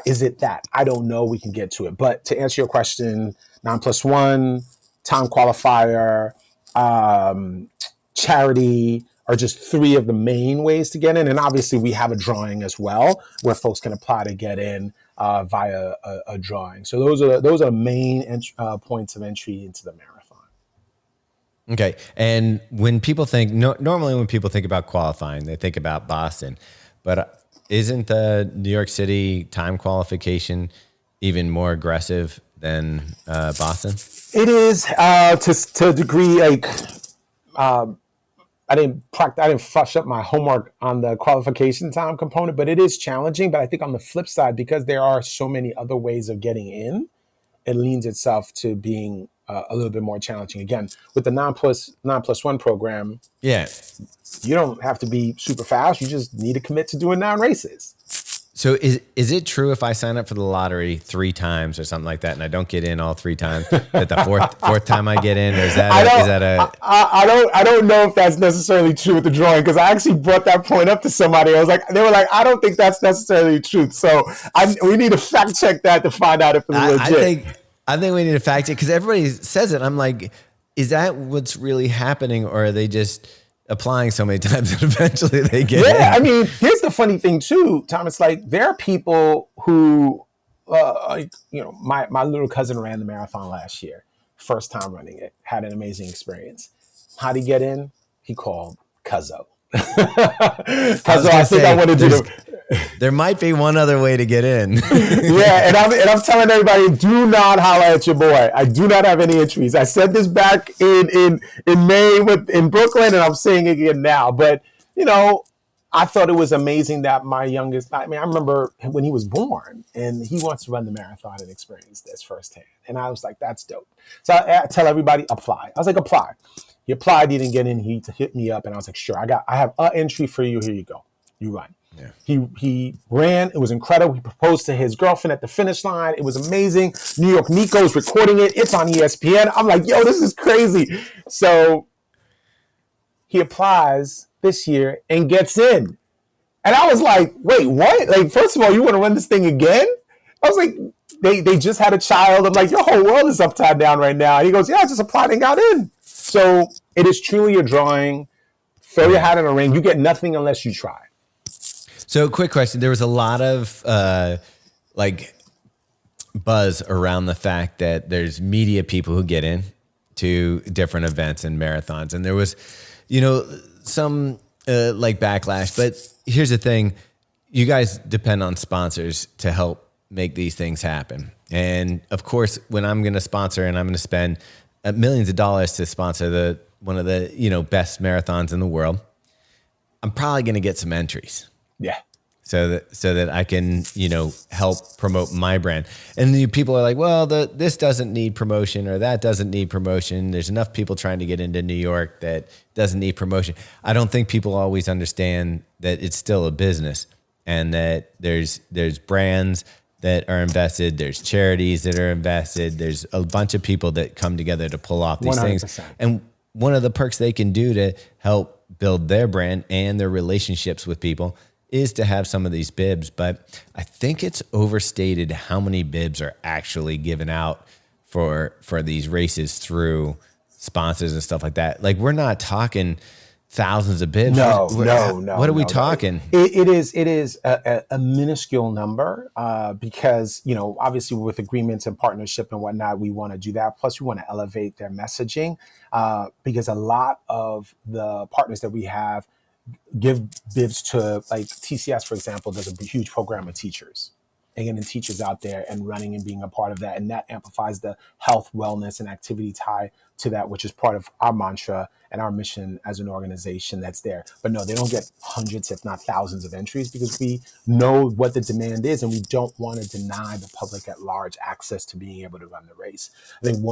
Is it that? I don't know. We can get to it. But to answer your question, 9+1, time qualifier, charity, are just 3 of the main ways to get in. And obviously we have a drawing as well where folks can apply to get in via a drawing. So those are main points of entry into the marathon. Okay. And when people normally when people think about qualifying, they think about Boston, but isn't the New York City time qualification even more aggressive than Boston? It is to a degree. Like, I didn't flush up my homework on the qualification time component, but it is challenging. But I think on the flip side, because there are so many other ways of getting in, it leans itself to being a little bit more challenging. Again, with the 9+1 program, yeah, you don't have to be super fast. You just need to commit to doing 9 races. So is it true if I sign up for the lottery 3 times or something like that, and I don't get in all 3 times, that the fourth time I get in, or I don't know if that's necessarily true with the drawing, because I actually brought that point up to somebody. They were like, I don't think that's necessarily the truth. So we need to fact check that to find out if it's legit. I think we need to fact check because everybody says it. I'm like, is that what's really happening, or are they just applying so many times that eventually they get in? I mean, here's the funny thing too, Thomas. Like, there are people who, my little cousin ran the marathon last year, first time running it, had an amazing experience. How'd he get in? He called Cuzzo. I wanted to. There might be one other way to get in. Yeah, and I'm telling everybody, do not holler at your boy. I do not have any entries. I said this back in May in Brooklyn, and I'm saying it again now. But I thought it was amazing that my youngest. I remember when he was born, and he wants to run the marathon and experience this firsthand. And I was like, that's dope. So I tell everybody, apply. I was like, apply. He applied. He didn't get in. He hit me up, and I was like, sure. I have an entry for you. Here you go. You run. Yeah. He ran. It was incredible. He proposed to his girlfriend at the finish line. It was amazing. New York Nico's recording it. It's on ESPN. I'm like, yo, this is crazy. So he applies this year and gets in. And I was like, wait, what? Like, first of all, you want to run this thing again? I was like, they just had a child. I'm like, your whole world is upside down right now. And he goes, yeah, I just applied and got in. So it is truly a drawing. Throw your hat in a ring. You get nothing unless you try. So, quick question. There was a lot of buzz around the fact that there's media people who get in to different events and marathons. And there was, some backlash. But here's the thing. You guys depend on sponsors to help make these things happen. And, of course, when I'm going to sponsor and I'm going to spend millions of dollars to sponsor one of the best marathons in the world, I'm probably going to get some entries. Yeah. So that I can, help promote my brand. And the people are like, well, this doesn't need promotion or that doesn't need promotion. There's enough people trying to get into New York that doesn't need promotion. I don't think people always understand that it's still a business and that there's brands that are invested. There's charities that are invested. There's a bunch of people that come together to pull off these 100%. things. And one of the perks they can do to help build their brand and their relationships with people is to have some of these bibs, but I think it's overstated how many bibs are actually given out for these races through sponsors and stuff like that. Like, we're not talking thousands of bibs. No, What are we talking? It is a minuscule number because, obviously with agreements and partnership and whatnot, we want to do that. Plus, we want to elevate their messaging because a lot of the partners that we have give bibs to, like TCS, for example, does a huge program of teachers and getting teachers out there and running and being a part of that. And that amplifies the health, wellness, and activity tie to that, which is part of our mantra and our mission as an organization that's there. But no, they don't get hundreds, if not thousands of entries because we know what the demand is and we don't want to deny the public at large access to being able to run the race. I think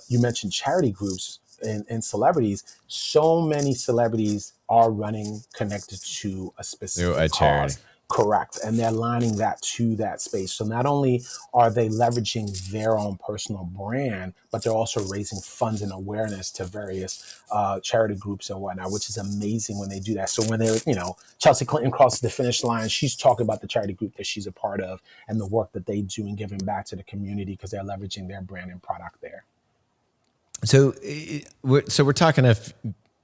you mentioned charity groups and celebrities. So many celebrities are running connected to a specific charity. cause. Correct. And they're lining that to that space. So not only are they leveraging their own personal brand, but they're also raising funds and awareness to various charity groups and whatnot, which is amazing when they do that. So when they're, Chelsea Clinton crosses the finish line, she's talking about the charity group that she's a part of and the work that they do and giving back to the community because they're leveraging their brand and product there. So we're talking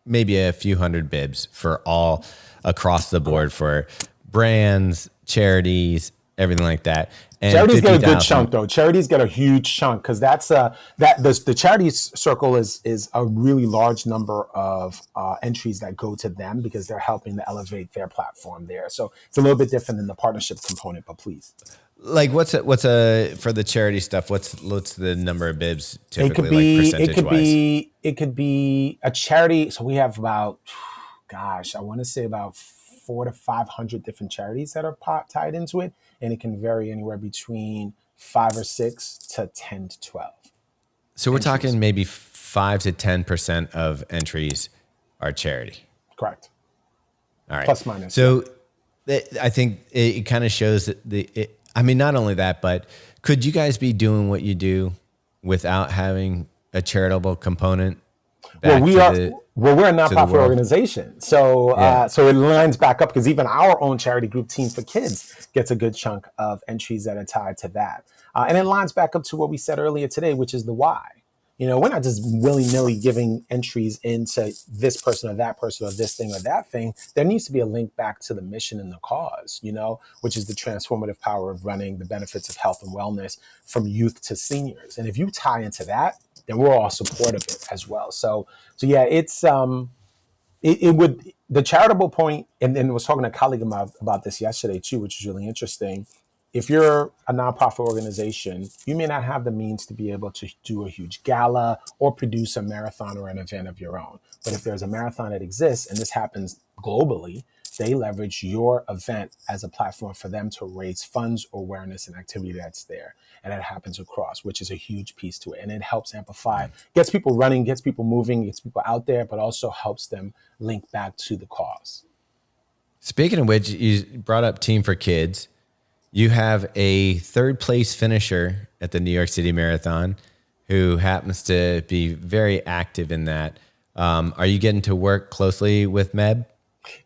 maybe a few hundred bibs for all across the board for brands, charities, everything like that. And charities get a good chunk though. Charities get a huge chunk because that's the charities circle is a really large number of entries that go to them because they're helping to elevate their platform there. So it's a little bit different than the partnership component, but please. Like what's for the charity stuff? What's the number of bibs typically, percentage wise? It could be a charity. So we have about, I want to say about 400 to 500 different charities that are tied into it, and it can vary anywhere between 5 or 6 to 10 to 12. So we're talking maybe 5 to 10% of entries are charity. Correct. All right. Plus minus. So I think it kind of shows that not only that, but could you guys be doing what you do without having a charitable component? We're a nonprofit organization. So so it lines back up because even our own charity group, Team for Kids, gets a good chunk of entries that are tied to that. And it lines back up to what we said earlier today, which is the why. We're not just willy-nilly giving entries into this person or that person or this thing or that thing. There needs to be a link back to the mission and the cause, which is the transformative power of running the benefits of health and wellness from youth to seniors. And if you tie into that, then we're all supportive of it as well. So yeah, it's the charitable point, and I was talking to a colleague about this yesterday too, which is really interesting. If you're a nonprofit organization, you may not have the means to be able to do a huge gala or produce a marathon or an event of your own. But if there's a marathon that exists, and this happens globally, they leverage your event as a platform for them to raise funds, awareness, and activity that's there. And that happens across, which is a huge piece to it. And it helps amplify, gets people running, gets people moving, gets people out there, but also helps them link back to the cause. Speaking of which, you brought up Team for Kids. You have a third place finisher at the New York City Marathon who happens to be very active in that. Are you getting to work closely with Meb?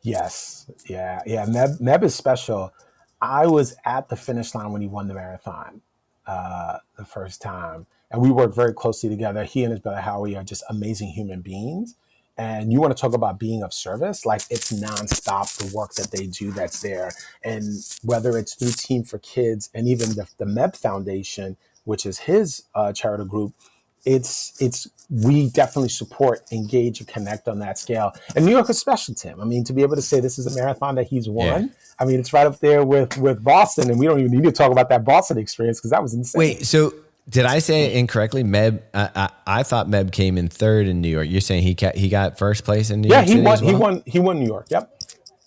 Yes. Yeah. Meb is special. I was at the finish line when he won the marathon the first time, and we worked very closely together. He and his brother Howie are just amazing human beings. And you want to talk about being of service, like it's nonstop, the work that they do that's there. And whether it's through Team for Kids and even the Meb Foundation, which is his charitable group, we definitely support, engage, and connect on that scale. And New York is special, Tim. To be able to say this is a marathon that he's won, it's right up there with Boston. And we don't even need to talk about that Boston experience because that was insane. Wait, so did I say it incorrectly? Meb, I thought Meb came in third in New York. You're saying he got first place in New York City as well? He won New York. Yep.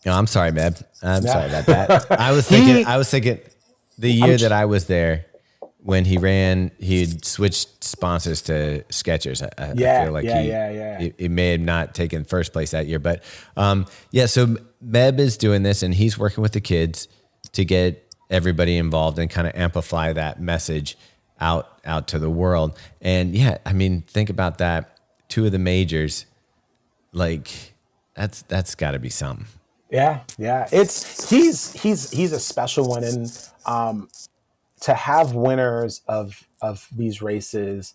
No, I'm sorry, Meb. I'm sorry about that. I was thinking the year that I was there when he ran, he'd switched sponsors to Skechers. I feel like he may have not taken first place that year, but so Meb is doing this and he's working with the kids to get everybody involved and kind of amplify that message out to the world. And think about that. 2 of the majors, like that's got to be something. Yeah. It's he's a special one, and to have winners of these races,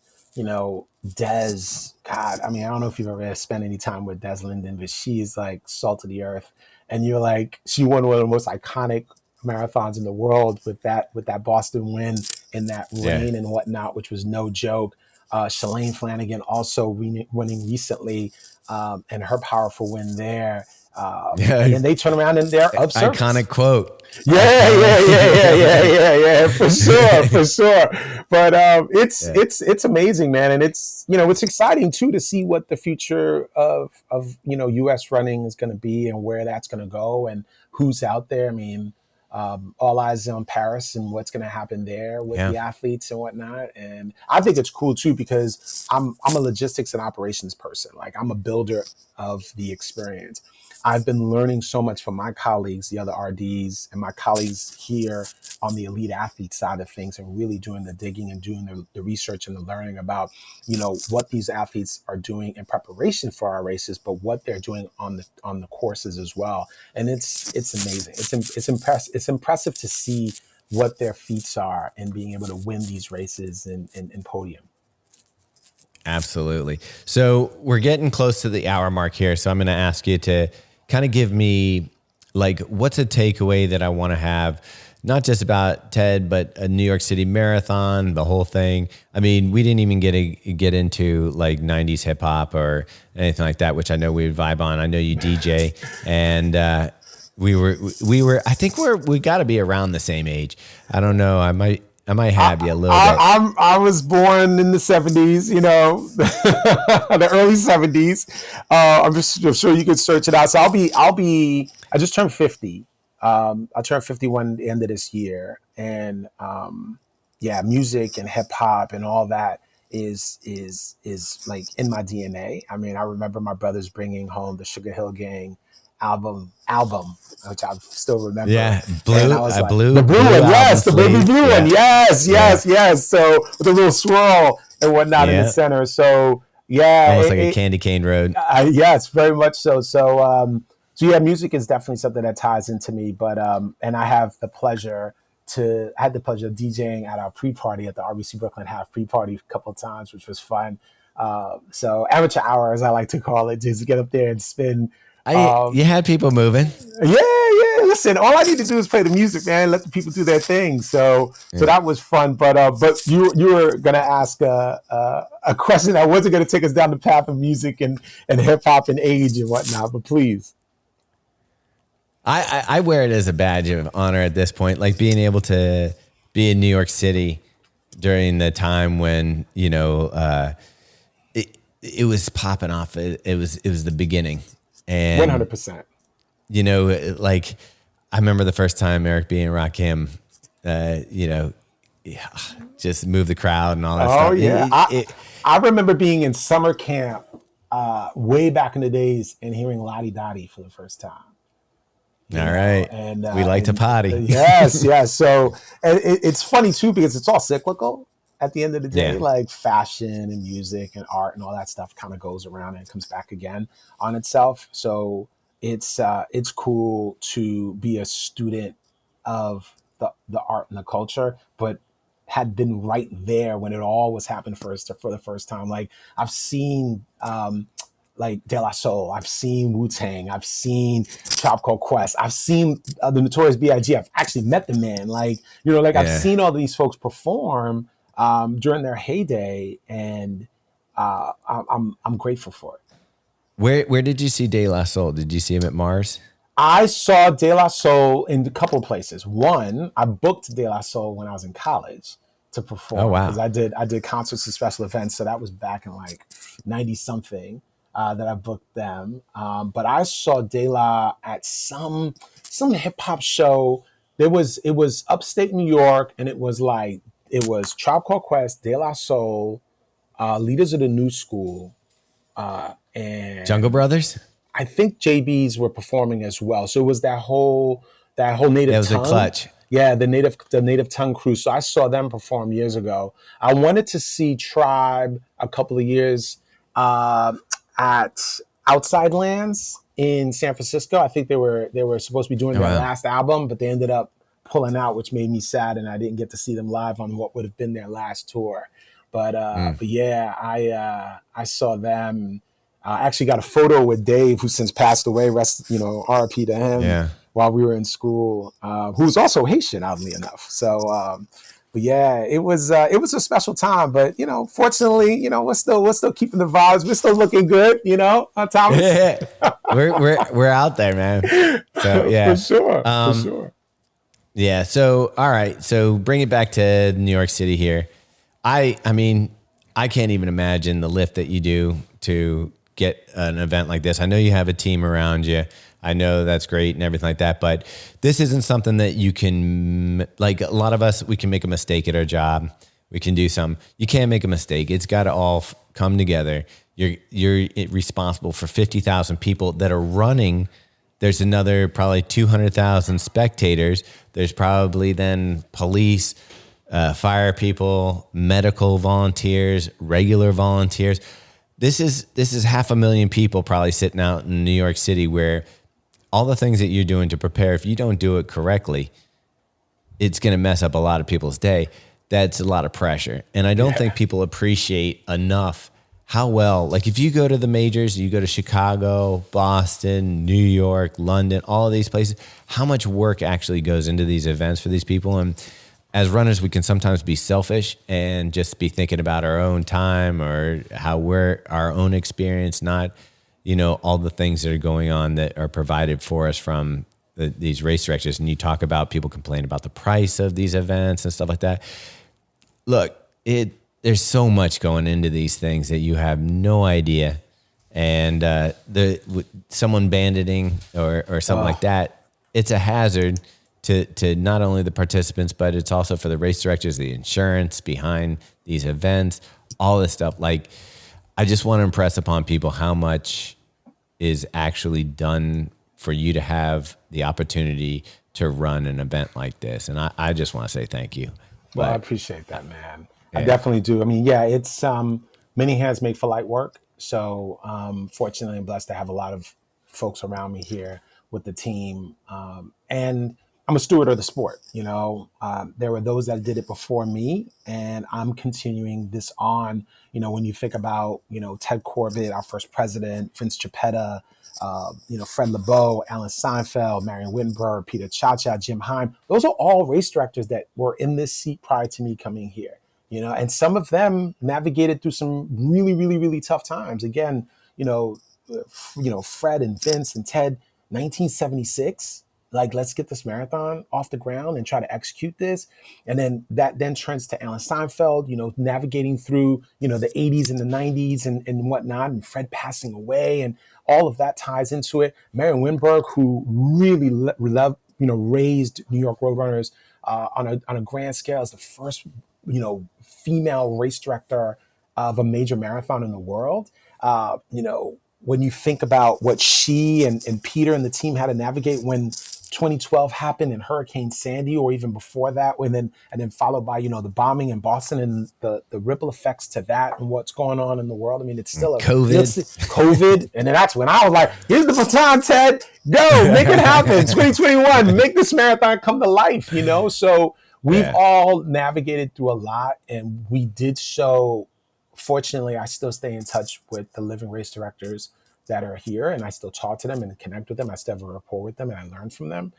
Des, God, I mean, I don't know if you've ever spent any time with Des Linden, but she's like salt of the earth. And you're like, she won one of the most iconic marathons in the world with that Boston win in that Yeah. rain and whatnot, which was no joke. Shalane Flanagan also winning recently, and her powerful win there. And Yeah. then they turn around and they're of service. Iconic quote. Yeah, yeah, Iconic. yeah, yeah, yeah, yeah, yeah, for sure, for sure. But Yeah. it's amazing, man, and it's exciting too to see what the future of U.S. running is going to be and where that's going to go and who's out there. I mean, all eyes on Paris and what's going to happen there with Yeah. the athletes and whatnot. And I think it's cool too because I'm a logistics and operations person. Like I'm a builder of the experience. I've been learning so much from my colleagues, the other RDs, and my colleagues here on the elite athlete side of things, and really doing the digging and doing the research and the learning about, what these athletes are doing in preparation for our races, but what they're doing on the courses as well. And it's amazing. It's impressive to see what their feats are and being able to win these races and podium. Absolutely. So we're getting close to the hour mark here. So I'm going to ask you to kind of give me like, what's a takeaway that I want to have, not just about TED, but a New York City marathon, the whole thing. I mean, we didn't even get into like 90s hip hop or anything like that, which I know we would vibe on. I know you DJ, and we were, I think we got to be around the same age. I don't know. I might have you a little bit. I was born in the 70s, the early 70s. I'm sure you could search it out. So I just turned 50. I turned 51 at the end of this year. And yeah, music and hip hop and all that is like in my DNA. I mean, I remember my brothers bringing home the Sugar Hill Gang album, which I still remember. Yeah, And blue, I was like, blue, the blue one, yes, the baby blue one, yes, Yeah. yes. So with a little swirl and whatnot in the center. So yeah, almost like a candy cane road. yes, very much so. So yeah, music is definitely something that ties into me. But and I had the pleasure of DJing at our pre-party at the RBC Brooklyn Half pre-party a couple of times, which was fun. So amateur hour, as I like to call it, just get up there and spin. You had people moving. Yeah. Listen, all I need to do is play the music, man. Let the people do their thing. So that was fun. But you were gonna ask a question that wasn't gonna take us down the path of music and hip hop and age and whatnot. But please. I wear it as a badge of honor at this point, like being able to be in New York City during the time when it was popping off. It was the beginning, and 100%. Like I remember the first time Eric B and Rakim, just move the crowd and all that stuff. Oh yeah, I remember being in summer camp way back in the days and hearing Lottie Dottie for the first time. All right. And we like to potty. Yes. So and it's funny too because it's all cyclical at the end of the day. Yeah. Like fashion and music and art and all that stuff kind of goes around and comes back again on itself. So it's cool to be a student of the art and the culture, but had been right there when it all was happening for the first time. Like I've seen like De La Soul, I've seen Wu-Tang, I've seen Tribe Called Quest, I've seen the Notorious B.I.G. I've actually met the man. I've seen all these folks perform during their heyday, and I'm grateful for it. Where did you see De La Soul? Did you see him at Mars? I saw De La Soul in a couple of places. One, I booked De La Soul when I was in college to perform. Oh wow! Because I did concerts and special events, so that was back in like 90 something that I booked them. But I saw De La at some hip hop show. It was upstate New York, and it was Tribe Called Quest, De La Soul, Leaders of the New School, and Jungle Brothers. I think JBs were performing as well. So it was that whole native It was tongue. a clutch. Yeah, the native tongue crew. So I saw them perform years ago. I wanted to see Tribe a couple of years at Outside Lands in San Francisco. I think they were supposed to be doing Oh, their wow. last album, but they ended up pulling out, which made me sad, and I didn't get to see them live on what would have been their last tour. Mm. But yeah, I saw them. I actually got a photo with Dave, who since passed away. Rest, R.I.P. to him. Yeah. While we were in school, who's also Haitian, oddly enough. But yeah, it was a special time. But fortunately, we're still keeping the vibes. We're still looking good, Thomas. We're out there, man. So For yeah. sure, for Um, sure. yeah. So all right. So bring it back to New York City here. I mean, I can't even imagine the lift that you do to get an event like this. I know you have a team around you. I know that's great and everything like that, but this isn't something that you can, like a lot of us, we can make a mistake at our job. We can do something. You can't make a mistake. It's got to all come together. You're responsible for 50,000 people that are running. There's another probably 200,000 spectators. There's probably then police, fire people, medical volunteers, regular volunteers. This is 500,000 people probably sitting out in New York City where all the things that you're doing to prepare, if you don't do it correctly, it's going to mess up a lot of people's day. That's a lot of pressure. And I don't think people appreciate enough how well, like if you go to the majors, you go to Chicago, Boston, New York, London, all of these places, how much work actually goes into these events for these people. And as runners, we can sometimes be selfish and just be thinking about our own time or how we're our own experience, not, all the things that are going on that are provided for us from these race directors. And you talk about people complain about the price of these events and stuff like that. Look, there's so much going into these things that you have no idea. And someone banditing or something like that, it's a hazard to not only the participants, but it's also for the race directors, the insurance behind these events, all this stuff. Like, I just want to impress upon people how much is actually done for you to have the opportunity to run an event like this. And I just want to say thank you. Well, I But appreciate that, man. I yeah, definitely do. I mean, yeah, it's many hands make for light work. So fortunately, I'm blessed to have a lot of folks around me here with the team. And I'm a steward of the sport. There were those that did it before me, and I'm continuing this on. When you think about Ted Corbett, our first president, Vince Chapetta, Fred LeBeau, Alan Seinfeld, Marion Wittenberg, Peter Chacha, Jim Heim. Those are all race directors that were in this seat prior to me coming here. And some of them navigated through some really, really, really tough times. Again, Fred and Vince and Ted, 1976. Like, let's get this marathon off the ground and try to execute this. And then that then trends to Alan Seinfeld, navigating through, the 80s and the 90s and whatnot, and Fred passing away, and all of that ties into it. Marion Wimberg, who really raised New York Roadrunners on a grand scale as the first, female race director of a major marathon in the world. When you think about what she and Peter and the team had to navigate when 2012 happened and Hurricane Sandy, or even before that, and then followed by the bombing in Boston and the ripple effects to that and what's going on in the world. I mean, it's still COVID, and then that's when I was like, "Here's the baton, Ted. Go make it happen. 2021, make this marathon come to life." So we've yeah, all navigated through a lot, and we did so. Fortunately, I still stay in touch with the living race directors that are here, and I still talk to them and connect with them. I still have a rapport with them, and I learn from them.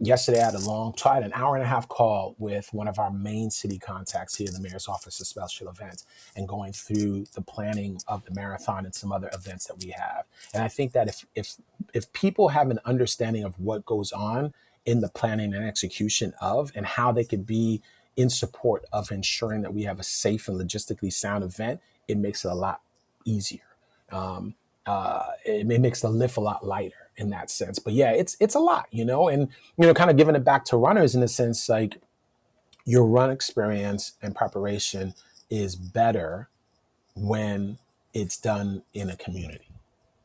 Yesterday, I had an hour and a half call with one of our main city contacts here in the mayor's office of special events, and going through the planning of the marathon and some other events that we have. And I think that if people have an understanding of what goes on in the planning and execution of, and how they could be in support of ensuring that we have a safe and logistically sound event, it makes it a lot easier. It makes the lift a lot lighter in that sense. But yeah, it's a lot, and kind of giving it back to runners in a sense, like your run experience and preparation is better when it's done in a community.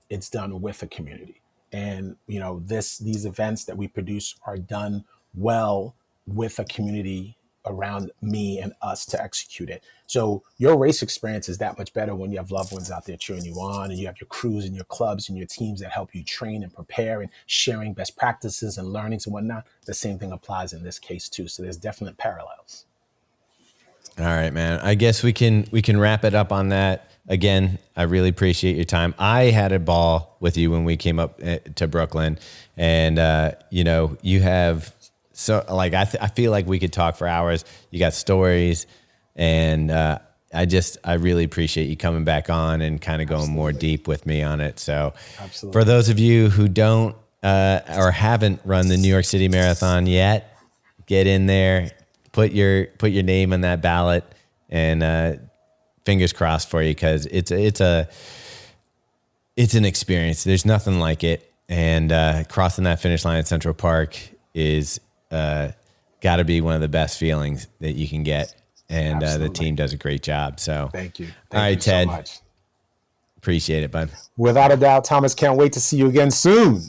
It's done with a community, and these events that we produce are done well with a community around me and us to execute it. So your race experience is that much better when you have loved ones out there cheering you on, and you have your crews and your clubs and your teams that help you train and prepare and sharing best practices and learnings and whatnot. The same thing applies in this case too. So there's definite parallels. All right, man. I guess we can wrap it up on that. Again, I really appreciate your time. I had a ball with you when we came up to Brooklyn, and you have I feel like we could talk for hours. You got stories, and I really appreciate you coming back on and kind of going more deep with me on it. So, for those of you who don't or haven't run the New York City Marathon yet, get in there. Put your name on that ballot, and fingers crossed for you, because it's an experience. There's nothing like it, and crossing that finish line at Central Park is got to be one of the best feelings that you can get, and the team does a great job. So thank you. All right, Ted. So much. Appreciate it, bud. Without a doubt, Thomas. Can't wait to see you again soon.